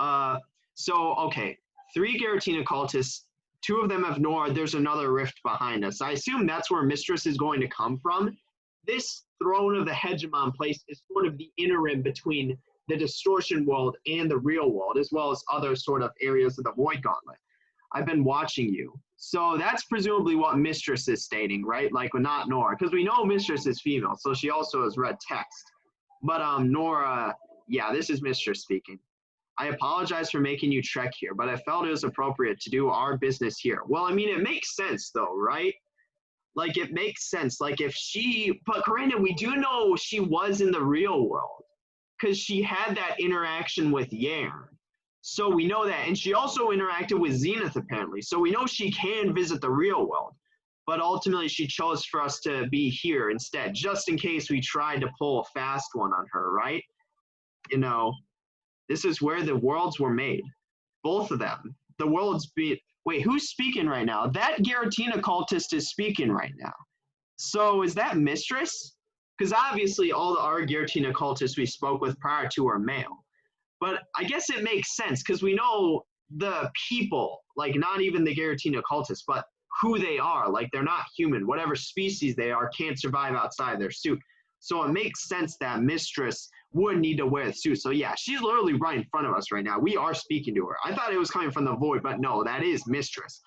Okay, 3 Giratina cultists, 2 of them have Nora. There's another rift behind us. I assume that's where Mistress is going to come from. This Throne of the Hegemon place is sort of the interim between the distortion world and the real world, as well as other sort of areas of the Void Gauntlet. I've been watching you. So that's presumably what Mistress is stating, right? Like, not Nora, because we know Mistress is female, so she also has read text. But Nora, yeah, this is Mistress speaking. I apologize for making you trek here, but I felt it was appropriate to do our business here. Well, I mean, it makes sense, though, right? Like, it makes sense. Like, if she, but granted, we do know she was in the real world, because she had that interaction with Yairn. So we know that. And she also interacted with Zenith, apparently. So we know she can visit the real world. But ultimately, she chose for us to be here instead, just in case we tried to pull a fast one on her, right? You know, this is where the worlds were made. Both of them. The worlds be. Wait, who's speaking right now? That Giratina cultist is speaking right now. So is that Mistress? Because obviously, all our Giratina cultists we spoke with prior to are male. But I guess it makes sense because we know the people, like not even the Giratina cultists, but who they are. Like, they're not human. Whatever species they are can't survive outside their suit. So it makes sense that Mistress would need to wear the suit. So yeah, she's literally right in front of us right now. We are speaking to her. I thought it was coming from the void, but no, that is Mistress.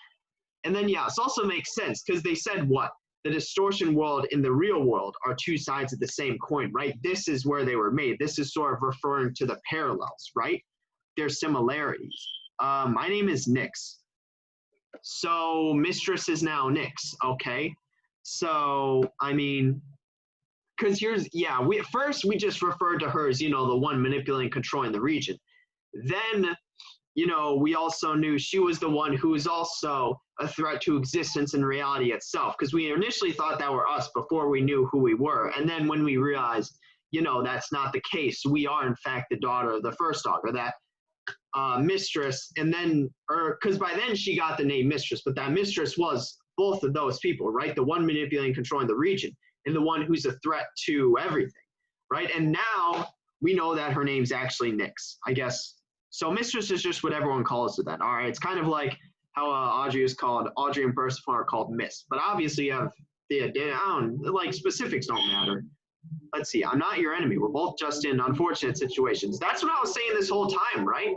And then yeah, this also makes sense because they said what? The distortion world and the real world are 2 sides of the same coin, right? This is where they were made. This is sort of referring to the parallels, right? Their similarities. My name is Nyx. So Mistress is now Nyx, okay? So, I mean, because here's, yeah, first we just referred to her as, you know, the one manipulating, controlling the region. Then, you know, we also knew she was the one who was also a threat to existence and reality itself, because we initially thought that were us before we knew who we were. And then when we realized, you know, that's not the case, we are in fact the daughter of the first daughter, that Mistress, and then, because by then she got the name Mistress, but that Mistress was both of those people, right? The one manipulating, controlling the region, and the one who's a threat to everything, right? And now we know that her name's actually Nyx, I guess. So Mistress is just what everyone calls her then. All right, it's kind of like how Audrey and Persephone are called Miss. But obviously you have like specifics don't matter. Let's see, I'm not your enemy. We're both just in unfortunate situations. That's what I was saying this whole time, right?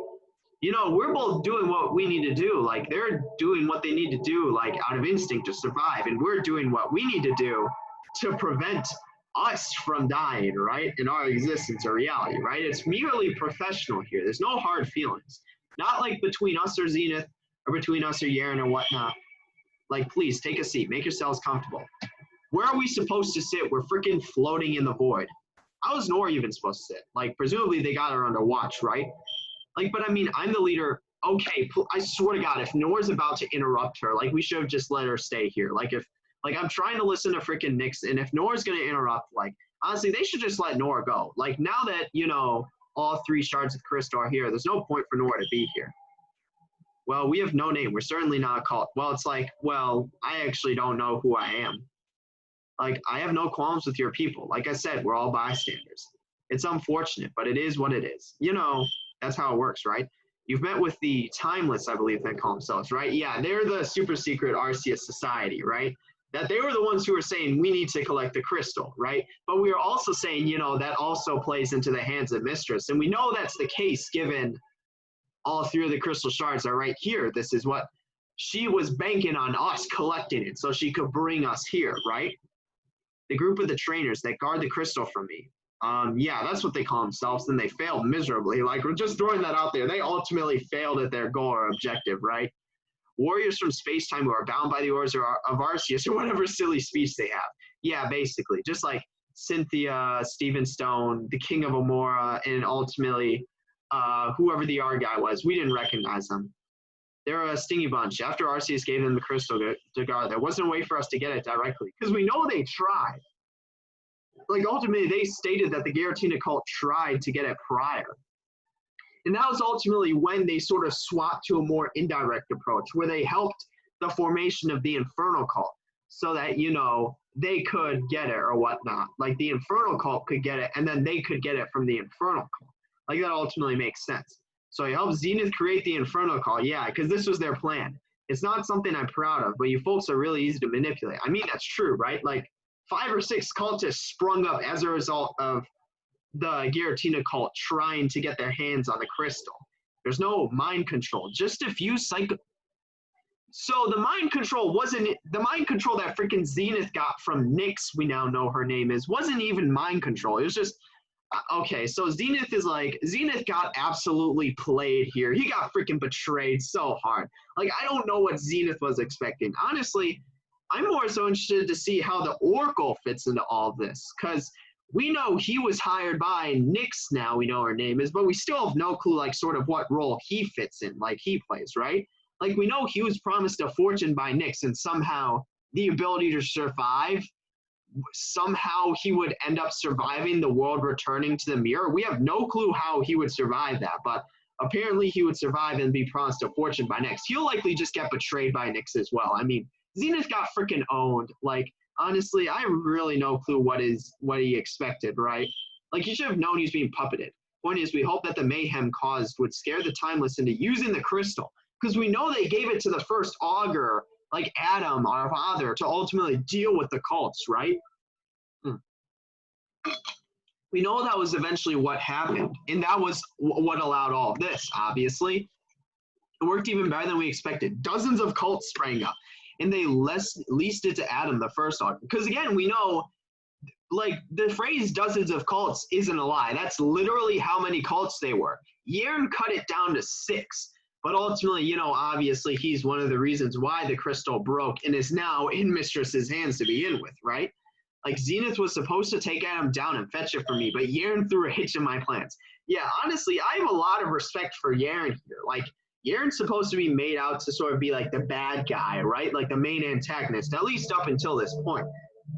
You know, we're both doing what we need to do. Like, they're doing what they need to do, like, out of instinct to survive. And we're doing what we need to do to prevent us from dying, right? In our existence or reality, right? It's merely professional here. There's no hard feelings. Not like between us or Zenith or between us or Yairn or whatnot. Like, please, take a seat. Make yourselves comfortable. Where are we supposed to sit? We're freaking floating in the void. How is Nora even supposed to sit? Like, presumably they got her under watch, right? Like, but I mean, I'm the leader. Okay, I swear to God, if Nora's about to interrupt her, like, we should have just let her stay here. Like, if, like, I'm trying to listen to freaking Nyx, and if Nora's going to interrupt, like, honestly, they should just let Nora go. Like, now that, you know, all 3 shards of crystal are here, there's no point for Nora to be here. Well, we have no name. We're certainly not a cult. Well, it's like, well, I actually don't know who I am. Like, I have no qualms with your people. Like I said, we're all bystanders. It's unfortunate, but it is what it is. You know, that's how it works, right? You've met with the Timeless, I believe they call themselves, right? Yeah, they're the super secret Arceus society, right? That they were the ones who were saying we need to collect the crystal, right? But we are also saying, you know, that also plays into the hands of Mistress. And we know that's the case given all 3 of the crystal shards are right here. This is what she was banking on us collecting it so she could bring us here, right? The group of the trainers that guard the crystal from me. Yeah, that's what they call themselves. And they failed miserably. Like, we're just throwing that out there. They ultimately failed at their goal or objective, right? warriors from space-time who are bound by the orders of Arceus, or whatever silly speech they have. Yeah, basically. Just like Cynthia, Steven Stone, the King of Amora, and ultimately whoever the R guy was. We didn't recognize them. They're a stingy bunch. After Arceus gave them the crystal to guard, there wasn't a way for us to get it directly. Because we know they tried. Like, ultimately, they stated that the Giratina cult tried to get it prior. And that was ultimately when they sort of swapped to a more indirect approach, where they helped the formation of the Infernal cult so that, you know, they could get it or whatnot. Like, the Infernal cult could get it, and then they could get it from the Infernal cult. Like, that ultimately makes sense. So he helped Zenith create the Infernal cult. Yeah, because this was their plan. It's not something I'm proud of, but you folks are really easy to manipulate. I mean, that's true, right? Like, 5 or 6 cultists sprung up as a result of the Giratina cult trying to get their hands on the crystal. There's no mind control. Just a few psycho. So the mind control wasn't the mind control that freaking Zenith got from Nyx, we now know her name is, wasn't even mind control. It was just okay. So Zenith is like, Zenith got absolutely played here. He got freaking betrayed so hard. Like, I don't know what Zenith was expecting. Honestly, I'm more so interested to see how the Oracle fits into all this, because we know he was hired by Nyx now, we know her name is, but we still have no clue, like, sort of what role he fits in, like, he plays, right? Like, we know he was promised a fortune by Nyx, and somehow the ability to survive, somehow he would end up surviving the world returning to the mirror. We have no clue how he would survive that, but apparently he would survive and be promised a fortune by Nyx. He'll likely just get betrayed by Nyx as well. I mean, Zenith got freaking owned. Like, honestly, I have really no clue what he expected, right? Like, he should have known he's being puppeted. Point is, we hope that the mayhem caused would scare the Timeless into using the crystal, because we know they gave it to the first augur, like Adam, our father, to ultimately deal with the cults, right? We know that was eventually what happened, and that was what allowed all of this, obviously. It worked even better than we expected. Dozens of cults sprang up, and they leased it to Adam, the first augur. Because again, we know, like, the phrase dozens of cults isn't a lie. That's literally how many cults they were. Yern cut it down to 6. But ultimately, you know, obviously he's one of the reasons why the crystal broke and is now in Mistress's hands to begin with, right? Like, Zenith was supposed to take Adam down and fetch it for me, but Yern threw a hitch in my plans. Yeah, honestly, I have a lot of respect for Yern here. Like, Yern's supposed to be made out to sort of be like the bad guy, right? Like the main antagonist, at least up until this point.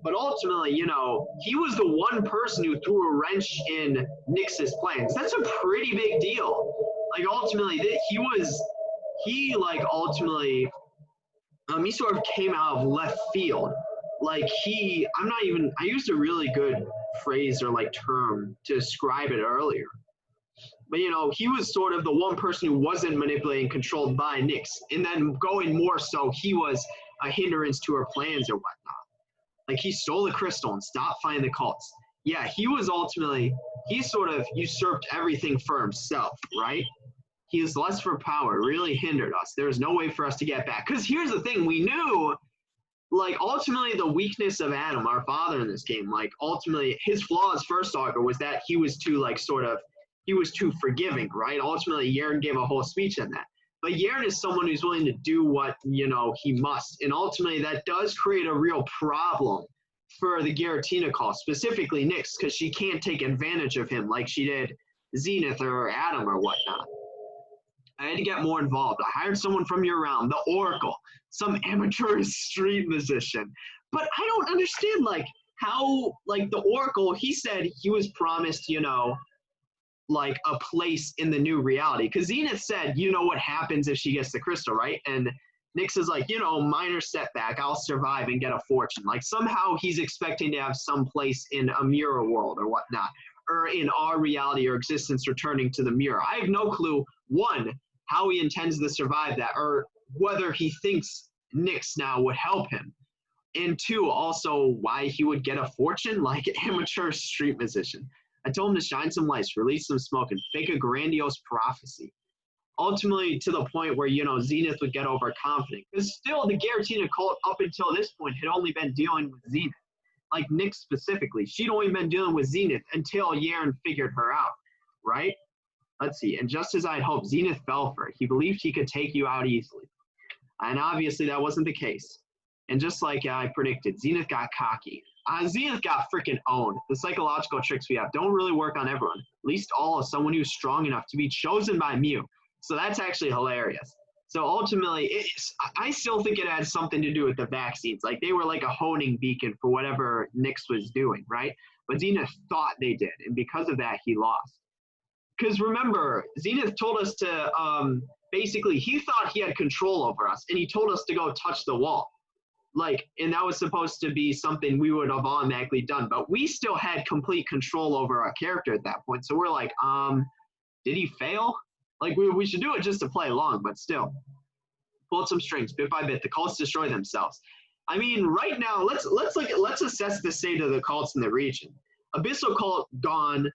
But ultimately, you know, he was the one person who threw a wrench in Nyx's plans. That's a pretty big deal. Like, ultimately, he sort of came out of left field. Like, I used a really good phrase or like term to describe it earlier. But, you know, he was sort of the one person who wasn't manipulated and controlled by Nyx. And then going more so, he was a hindrance to her plans or whatnot. Like, he stole the crystal and stopped finding the cults. Yeah, he sort of usurped everything for himself, right? He was lust for power, really hindered us. There was no way for us to get back. Because here's the thing, we knew, like, ultimately the weakness of Adam, our father in this game, like, ultimately his flaw as first augur was that he was too, like, he was too forgiving, right? Ultimately, Yern gave a whole speech on that. But Yern is someone who's willing to do what, you know, he must. And ultimately, that does create a real problem for the Giratina call, specifically Nyx, because she can't take advantage of him like she did Zenith or Adam or whatnot. I had to get more involved. I hired someone from your realm, the Oracle, some amateur street musician. But I don't understand, like, how, like, the Oracle, he said he was promised, you know, like, a place in the new reality. Because Zenith said, you know what happens if she gets the crystal, right? And Nyx is like, you know, minor setback, I'll survive and get a fortune. Like, somehow he's expecting to have some place in a mirror world or whatnot, or in our reality or existence returning to the mirror. I have no clue, one, how he intends to survive that, or whether he thinks Nyx now would help him. And 2, also why he would get a fortune like an amateur street musician. I told him to shine some lights, release some smoke, and fake a grandiose prophecy. Ultimately, to the point where, you know, Zenith would get overconfident. Because still, the Giratina cult, up until this point, had only been dealing with Zenith. Like, Nyx specifically. She'd only been dealing with Zenith until Yern figured her out, right? Let's see. And just as I'd hoped, Zenith fell for it. He believed he could take you out easily. And obviously that wasn't the case. And just like I predicted, Zenith got cocky. Zenith got freaking owned. The psychological tricks we have don't really work on everyone. At least all of someone who's strong enough to be chosen by Mew. So that's actually hilarious. So ultimately, I still think it had something to do with the vaccines. Like they were like a honing beacon for whatever Nyx was doing, right? But Zenith thought they did. And because of that, he lost. Because remember, Zenith told us to basically, he thought he had control over us. And he told us to go touch the wall. Like, and that was supposed to be something we would have automatically done, but we still had complete control over our character at that point. So we're like, did he fail? Like, we should do it just to play along, but still. Pulled some strings, bit by bit. The cults destroy themselves. I mean, right now, let's assess the state of the cults in the region. Abyssal cult gone,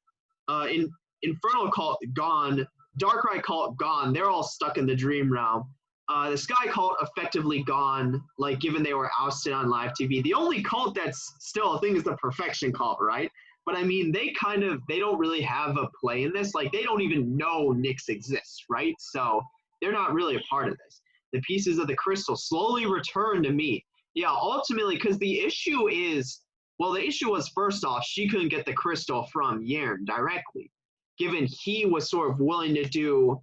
Infernal cult gone, Darkrai cult gone. They're all stuck in the dream realm. The Sky cult effectively gone, like given they were ousted on live TV. The only cult that's still a thing is the Perfection cult, right? But I mean, they don't really have a play in this. Like they don't even know Nyx exists, right? So they're not really a part of this. The pieces of the crystal slowly return to me. Yeah, ultimately, because the issue was first off, she couldn't get the crystal from Yern directly, given he was sort of willing to do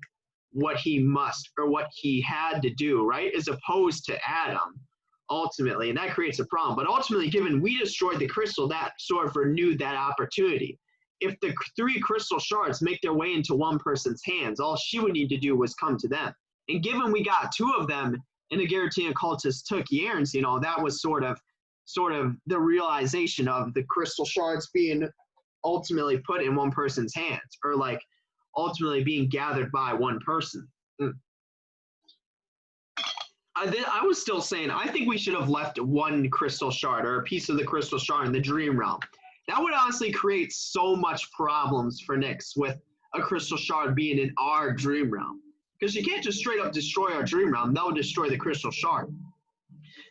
what he must or what he had to do, right? As opposed to Adam, ultimately. And that creates a problem. But ultimately, given we destroyed the crystal, that sort of renewed that opportunity. If the 3 crystal shards make their way into one person's hands, all she would need to do was come to them. And given we got 2 of them and the Giratina cultists took Yern's, that was sort of the realization of the crystal shards being ultimately put in one person's hands, or like ultimately being gathered by one person. I was still saying, I think we should have left 1 crystal shard or a piece of the crystal shard in the dream realm. That would honestly create so much problems for Nyx with a crystal shard being in our dream realm. Because you can't just straight up destroy our dream realm. That would destroy the crystal shard.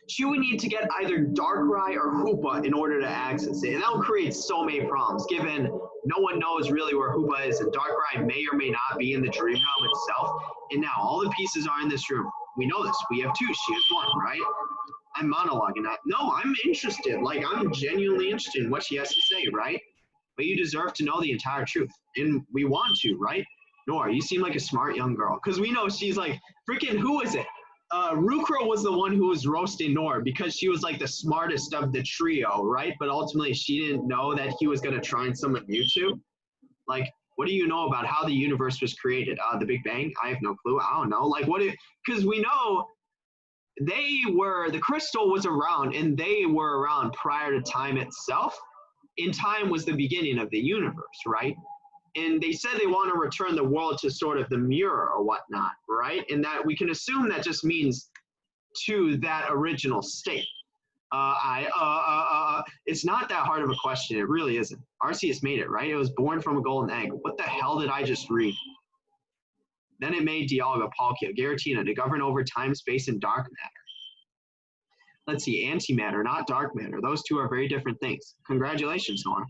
She would need to get either Darkrai or Hoopa in order to access it. And that would create so many problems, given no one knows really where Hoopa is, and Darkrai may or may not be in the dream realm itself. And now all the pieces are in this room. We know this. We have 2. She has 1, right? I'm monologuing. No, I'm interested. Like, I'm genuinely interested in what she has to say, right? But you deserve to know the entire truth. And we want to, right? Nora, you seem like a smart young girl. Because we know she's like, freaking, who is it? Rukro was the one who was roasting Nora because she was like the smartest of the trio, right? But ultimately she didn't know that he was going to try and summon Mewtwo. Like, what do you know about how the universe was created? The Big Bang? I have no clue. I don't know. Like, because we know the crystal was around and they were around prior to time itself. And time was the beginning of the universe, right? And they said they want to return the world to sort of the mirror or whatnot, right? And that we can assume that just means to that original state. It's not that hard of a question. It really isn't. Arceus made it, right? It was born from a golden egg. What the hell did I just read? Then it made Dialga, Palkia, Giratina to govern over time, space, and dark matter. Let's see, antimatter, not dark matter. Those 2 are very different things. Congratulations, Nora.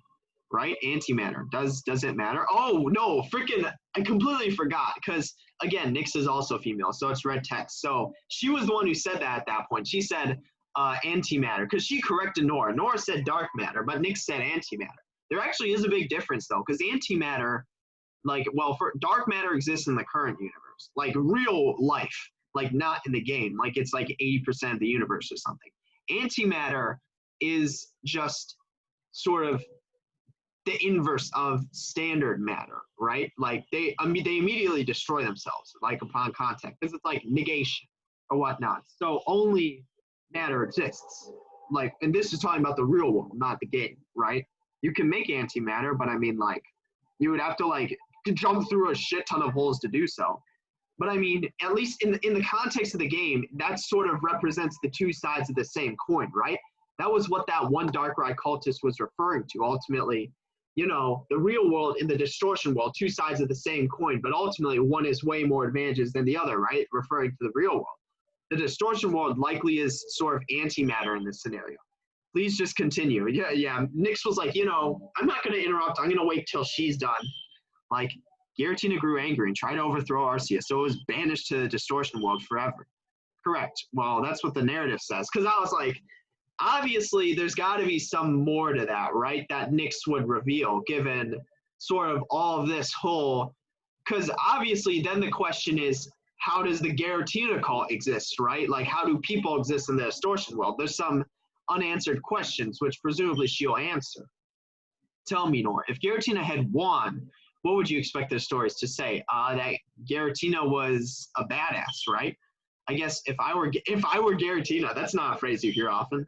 Right? Antimatter. Does it matter? Oh, no, freaking, I completely forgot because, again, Nyx is also female, so it's red text. So she was the one who said that at that point. She said antimatter because she corrected Nora. Nora said dark matter, but Nyx said antimatter. There actually is a big difference, though, because antimatter, for dark matter exists in the current universe, like real life, like not in the game. Like it's like 80% of the universe or something. Antimatter is just sort of the inverse of standard matter, right? Like they immediately destroy themselves, like upon contact, because it's like negation or whatnot. So only matter exists. Like, and this is talking about the real world, not the game, right? You can make antimatter, but I mean, like, you would have to like jump through a shit ton of holes to do so. But I mean, at least in the context of the game, that sort of represents the 2 sides of the same coin, right? That was what that one Darkrai cultist was referring to. Ultimately, the real world and the distortion world, 2 sides of the same coin, but ultimately one is way more advantages than the other, right? Referring to the real world. The distortion world likely is sort of antimatter in this scenario. Please just continue. Yeah. Nyx was like, I'm not going to interrupt. I'm going to wait till she's done. Like, Giratina grew angry and tried to overthrow Arceus, so it was banished to the distortion world forever. Correct. Well, that's what the narrative says. Because I was like, obviously, there's got to be some more to that, right? That Nyx would reveal, given sort of all of this whole. Because obviously, then the question is, how does the Giratina cult exist, right? Like, how do people exist in the distortion world? There's some unanswered questions, which presumably she'll answer. Tell me, Nor, if Giratina had won, what would you expect their stories to say? That Giratina was a badass, right? I guess if I were Giratina, that's not a phrase you hear often.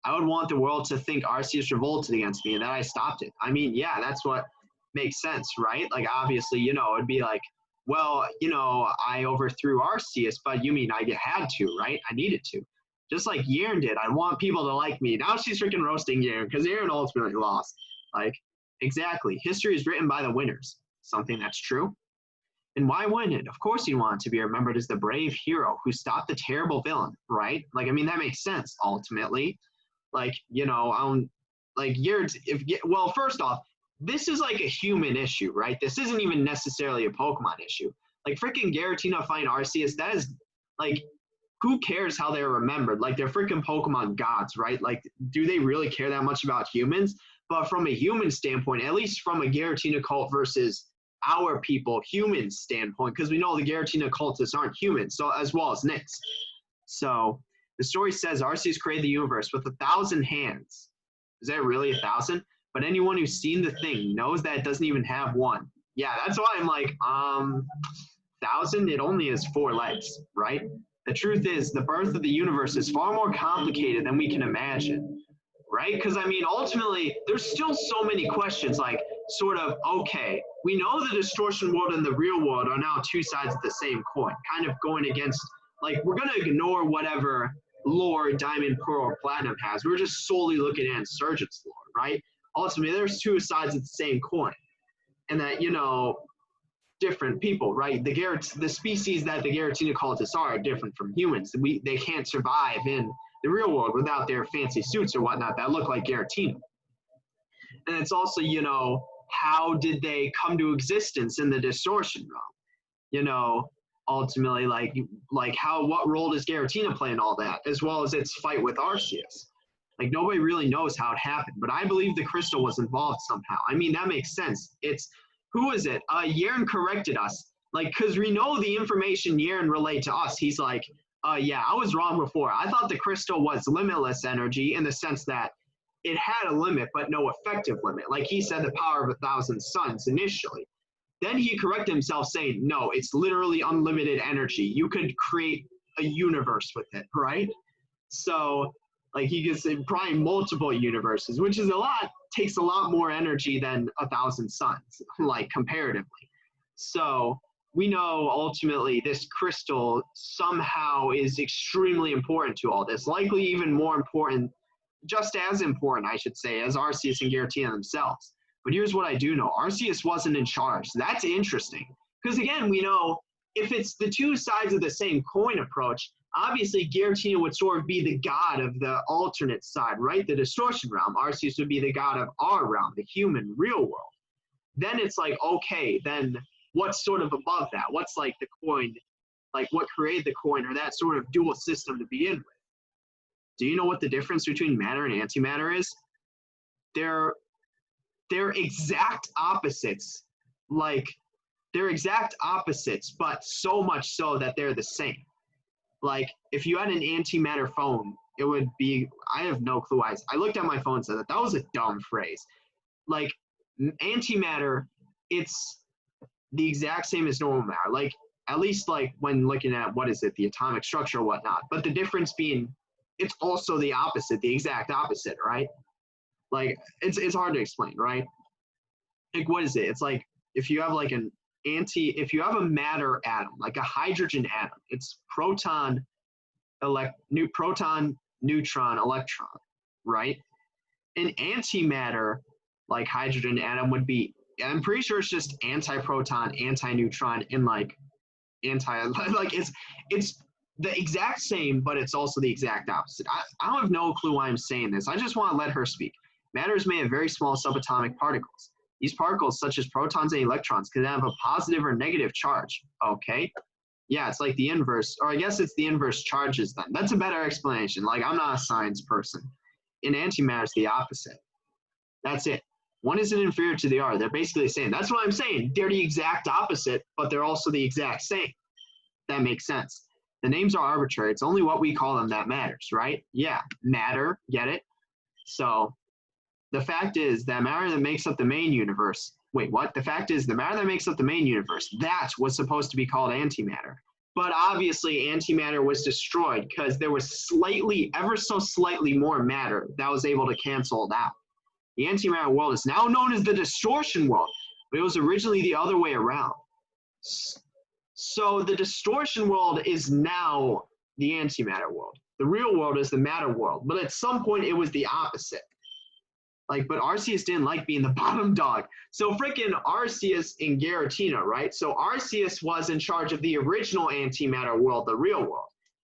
I would want the world to think Arceus revolted against me and that I stopped it. I mean, yeah, that's what makes sense, right? Like, obviously, it'd be like, well, I overthrew Arceus, but you mean I had to, right? I needed to. Just like Yearn did. I want people to like me. Now she's freaking roasting Yearn because Yearn ultimately lost. Like, exactly. History is written by the winners. Something that's true. And why wouldn't it? Of course you want to be remembered as the brave hero who stopped the terrible villain, right? Like, I mean, that makes sense, ultimately. Like, well, first off, this is like a human issue, right? This isn't even necessarily a Pokemon issue. Like, freaking Giratina fighting Arceus, that is, like, who cares how they're remembered? Like, they're freaking Pokemon gods, right? Like, do they really care that much about humans? But from a human standpoint, at least from a Giratina cult versus our people, human standpoint, because we know the Giratina cultists aren't humans, so as well as Nyx. So the story says Arceus created the universe with 1,000 hands. Is that really 1,000? But anyone who's seen the thing knows that it doesn't even have one. Yeah, that's why I'm like, 1,000, it only has 4 legs, right? The truth is, the birth of the universe is far more complicated than we can imagine, right? Because, I mean, ultimately, there's still so many questions, like, sort of, okay, we know the distortion world and the real world are now 2 sides of the same coin, kind of going against, like, we're going to ignore whatever lore Diamond, Pearl, or Platinum has. We're just solely looking at Insurgence lore, right? Ultimately, there's 2 sides of the same coin. And that, different people, right? The species that the Giratina cultists are different from humans. They can't survive in the real world without their fancy suits or whatnot that look like Giratina. And it's also, how did they come to existence in the distortion realm? Ultimately, what role does Giratina play in all that, as well as its fight with Arceus? Like, nobody really knows how it happened, but I believe the crystal was involved somehow. I mean, that makes sense. Who is it? Yearn corrected us. Like, because we know the information Yearn relayed to us. He's like, yeah, I was wrong before. I thought the crystal was limitless energy in the sense that it had a limit, but no effective limit. Like he said, the power of 1,000 suns initially. Then he corrected himself saying, no, it's literally unlimited energy. You could create a universe with it, right? So, like, he gets probably multiple universes, which is takes a lot more energy than 1,000 suns, like, comparatively. So we know ultimately this crystal somehow is extremely important to all this, likely even more important, just as important, I should say, as Arceus and Giratina themselves. But here's what I do know. Arceus wasn't in charge. That's interesting. Because, again, we know if it's the 2 sides of the same coin approach, obviously Giratina would sort of be the god of the alternate side, right? The distortion realm. Arceus would be the god of our realm, the human, real world. Then it's like, okay, then what's sort of above that? What's like the coin, like what created the coin or that sort of dual system to begin with? Do you know what the difference between matter and antimatter is? They're exact opposites. Like, they're exact opposites, but so much so that they're the same. Like, if you had an antimatter phone, it would be, I have no clue why. I looked at my phone and said that was a dumb phrase. Like, antimatter, it's the exact same as normal matter. Like, at least, like, when looking at, the atomic structure or whatnot. But the difference being, it's also the opposite, the exact opposite, right? Like, it's hard to explain, right? Like, what is it? It's like, if you have, like, if you have a matter atom, like a hydrogen atom, it's proton, neutron, electron, right? An antimatter, like hydrogen atom, would be, I'm pretty sure it's just anti-proton, anti-neutron, and like it's the exact same, but it's also the exact opposite. I have no clue why I'm saying this. I just want to let her speak. Matter is made of very small subatomic particles. These particles, such as protons and electrons, can have a positive or negative charge. Okay. Yeah, it's like the inverse, or I guess it's the inverse charges then. That's a better explanation. Like, I'm not a science person. In antimatter, it's the opposite. That's it. One isn't inferior to the other. They're basically the same. That's what I'm saying. They're the exact opposite, but they're also the exact same. That makes sense. The names are arbitrary. It's only what we call them that matters, right? Yeah, matter, get it? So the fact is that matter that makes up the main universe. Wait, what? The fact is the matter that makes up the main universe, that's what's supposed to be called antimatter. But obviously antimatter was destroyed because there was slightly, ever so slightly more matter that was able to cancel it out. The antimatter world is now known as the distortion world, but it was originally the other way around. So the distortion world is now the antimatter world. The real world is the matter world, but at some point it was the opposite. Like, but Arceus didn't like being the bottom dog. So freaking Arceus and Giratina, right? So Arceus was in charge of the original antimatter world, the real world.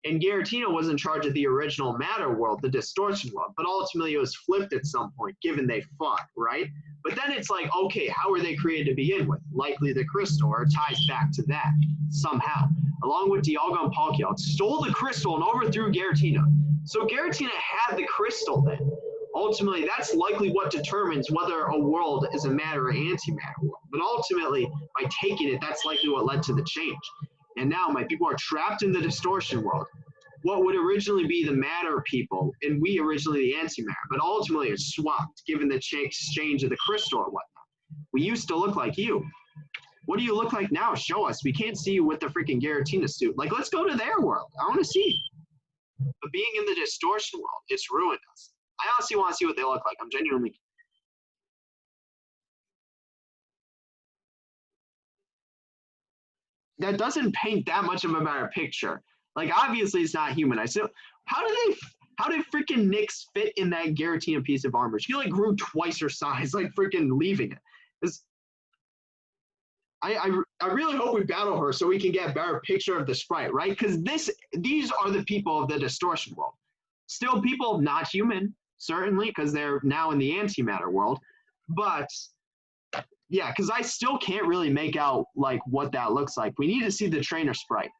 And Giratina was in charge of the original matter world, the distortion world. But ultimately it was flipped at some point, given they fought, right? But then it's like, okay, how were they created to begin with? Likely the crystal, or ties back to that somehow. Along with Dialga and Palkia, stole the crystal and overthrew Giratina. So Giratina had the crystal then. Ultimately, that's likely what determines whether a world is a matter or antimatter world. But ultimately, by taking it, that's likely what led to the change. And now my people are trapped in the distortion world. What would originally be the matter people, and we originally the antimatter, but ultimately it's swapped given the exchange of the crystal or whatnot. We used to look like you. What do you look like now? Show us. We can't see you with the freaking Giratina suit. Like, let's go to their world. I want to see. But being in the distortion world, it's ruined us. I honestly want to see what they look like. I'm genuinely. That doesn't paint that much of a better picture. Like, obviously, it's not humanized. So, how did freaking Nyx fit in that Giratina piece of armor? She like grew twice her size, like freaking leaving it. I really hope we battle her so we can get a better picture of the sprite, right? Because these are the people of the distortion world. Still people not human, certainly, because they're now in the antimatter world. But yeah, because I still can't really make out like what that looks like. We need to see the trainer sprite.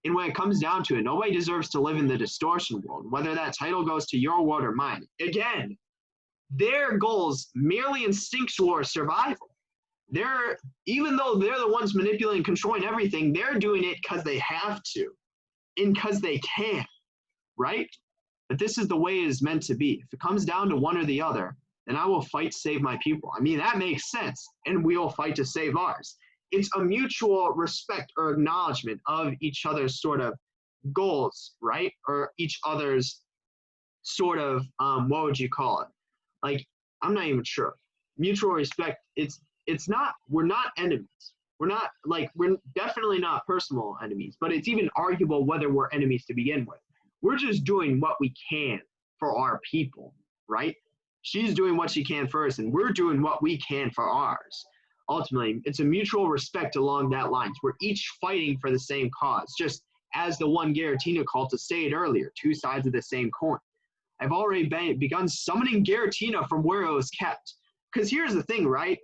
And when it comes down to it, nobody deserves to live in the distortion world, whether that title goes to your world or mine. Again, their goals merely instinctual or survival. Even though they're the ones manipulating, controlling everything, they're doing it because they have to and because they can, right? But this is the way it is meant to be. If it comes down to one or the other, then I will fight to save my people. I mean, that makes sense, and we will fight to save ours. It's a mutual respect or acknowledgement of each other's sort of goals, right? Or each other's sort of, what would you call it? Like, I'm not even sure. Mutual respect, it's not, we're not enemies. We're definitely not personal enemies, but it's even arguable whether we're enemies to begin with. We're just doing what we can for our people, right? She's doing what she can for us, and we're doing what we can for ours. Ultimately, it's a mutual respect along that line. We're each fighting for the same cause, just as the one Giratina called to stated earlier, two sides of the same coin. I've already begun summoning Giratina from where it was kept. Because here's the thing, right?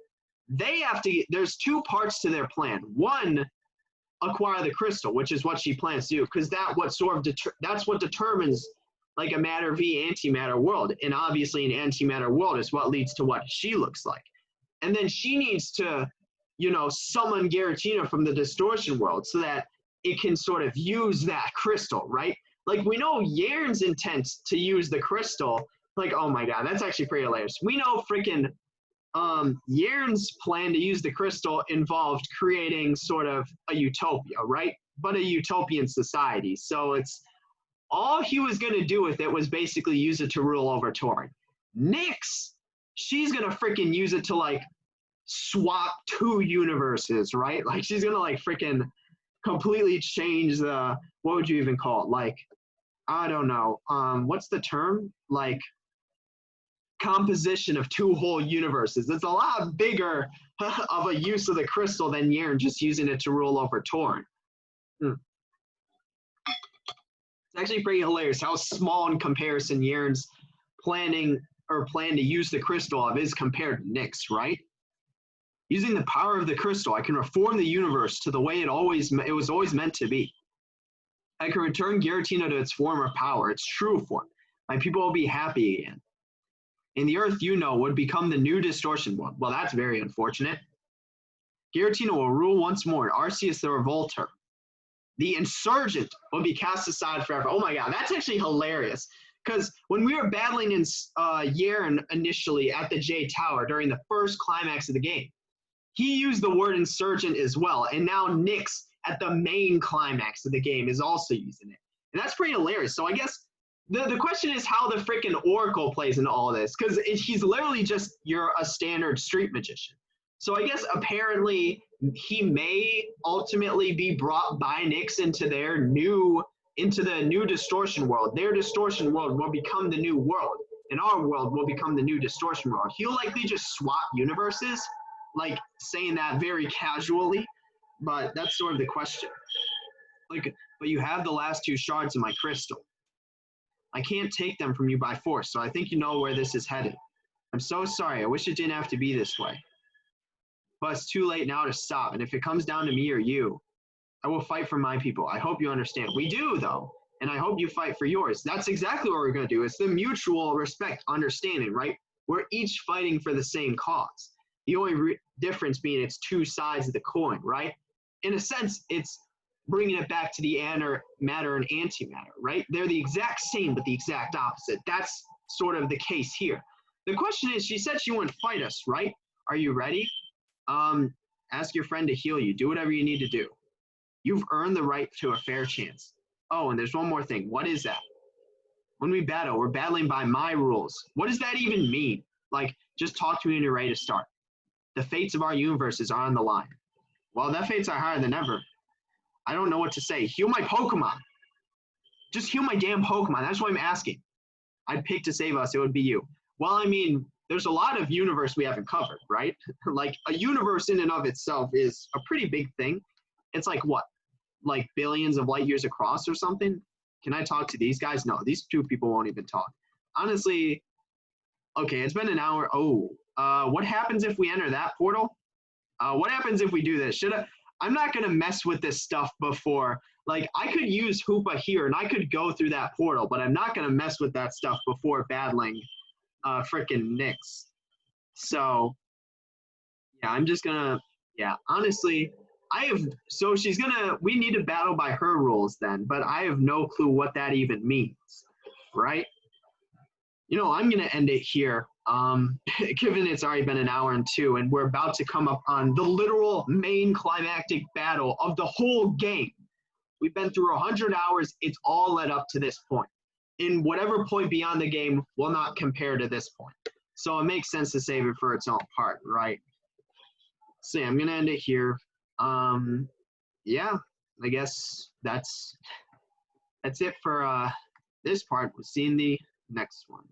There's two parts to their plan. One, acquire the crystal, which is what she plans to do, because that's what determines like a matter v antimatter world. And obviously an antimatter world is what leads to what she looks like. And then she needs to, summon Giratina from the distortion world so that it can sort of use that crystal, right? Like, we know Yarn's intent to use the crystal. Like, oh my god, that's actually pretty hilarious. We know freaking Yarn's plan to use the crystal involved creating sort of a utopia, right? But a utopian society. So it's all he was going to do with it was basically use it to rule over Torin. Nyx, she's going to freaking use it to like swap two universes, right? Like, she's going to like freaking completely change the, what would you even call it? Like, I don't know. What's the term? Like, composition of two whole universes. It's a lot bigger of a use of the crystal than Yarn just using it to rule over Torin. It's actually pretty hilarious how small in comparison Yarn's plan to use the crystal of is compared to Nyx, right? Using the power of the crystal, I can reform the universe to the way it was always meant to be. I can return Giratina to its former power, its true form. My people will be happy again. And the Earth, would become the new distortion world. Well, that's very unfortunate. Giratina will rule once more, and Arceus the Revolter. The Insurgent will be cast aside forever. Oh my god, that's actually hilarious. Because when we were battling in Yaren initially at the J Tower during the first climax of the game, he used the word Insurgent as well. And now Nyx at the main climax of the game is also using it. And that's pretty hilarious. So I guess the question is how the freaking Oracle plays into all this. Because he's literally just, you're a standard street magician. So I guess apparently he may ultimately be brought by Nyx into the new distortion world. Their distortion world will become the new world. And our world will become the new distortion world. He'll likely just swap universes, like saying that very casually, but that's sort of the question. But you have the last 2 shards of my crystal. I can't take them from you by force, so I think you know where this is headed. I'm so sorry. I wish it didn't have to be this way. But it's too late now to stop, and if it comes down to me or you, I will fight for my people. I hope you understand. We do, though, and I hope you fight for yours. That's exactly what we're going to do. It's the mutual respect, understanding, right? We're each fighting for the same cause. The only difference being it's 2 sides of the coin, right? In a sense, it's bringing it back to the matter and antimatter, right? They're the exact same, but the exact opposite. That's sort of the case here. The question is, she said she wouldn't fight us, right? Are you ready? Ask your friend to heal you. Do whatever you need to do. You've earned the right to a fair chance. Oh, and there's one more thing. What is that? When we battle, we're battling by my rules. What does that even mean? Like, just talk to me when you're ready to start. The fates of our universes are on the line. Well, the fates are higher than ever. I don't know what to say. Heal my Pokemon. Just heal my damn Pokemon. That's what I'm asking. I'd pick to save us. It would be you. Well, I mean, there's a lot of universe we haven't covered, right? Like, a universe in and of itself is a pretty big thing. It's like what? Like billions of light years across or something? Can I talk to these guys? No, these 2 people won't even talk. Honestly, okay, it's been an hour. Oh, what happens if we enter that portal? What happens if we do this? I'm not going to mess with this stuff before. Like, I could use Hoopa here, and I could go through that portal, but I'm not going to mess with that stuff before battling frickin' Nyx. So, yeah, I'm just going to, yeah, honestly, we need to battle by her rules then, but I have no clue what that even means, right? I'm going to end it here, given it's already been an hour and 2, and we're about to come up on the literal main climactic battle of the whole game. We've been through 100 hours. It's all led up to this point. In whatever point beyond the game will not compare to this point. So it makes sense to save it for its own part, right? So yeah, I'm going to end it here. Yeah, I guess that's it for this part. We'll see you in the next one.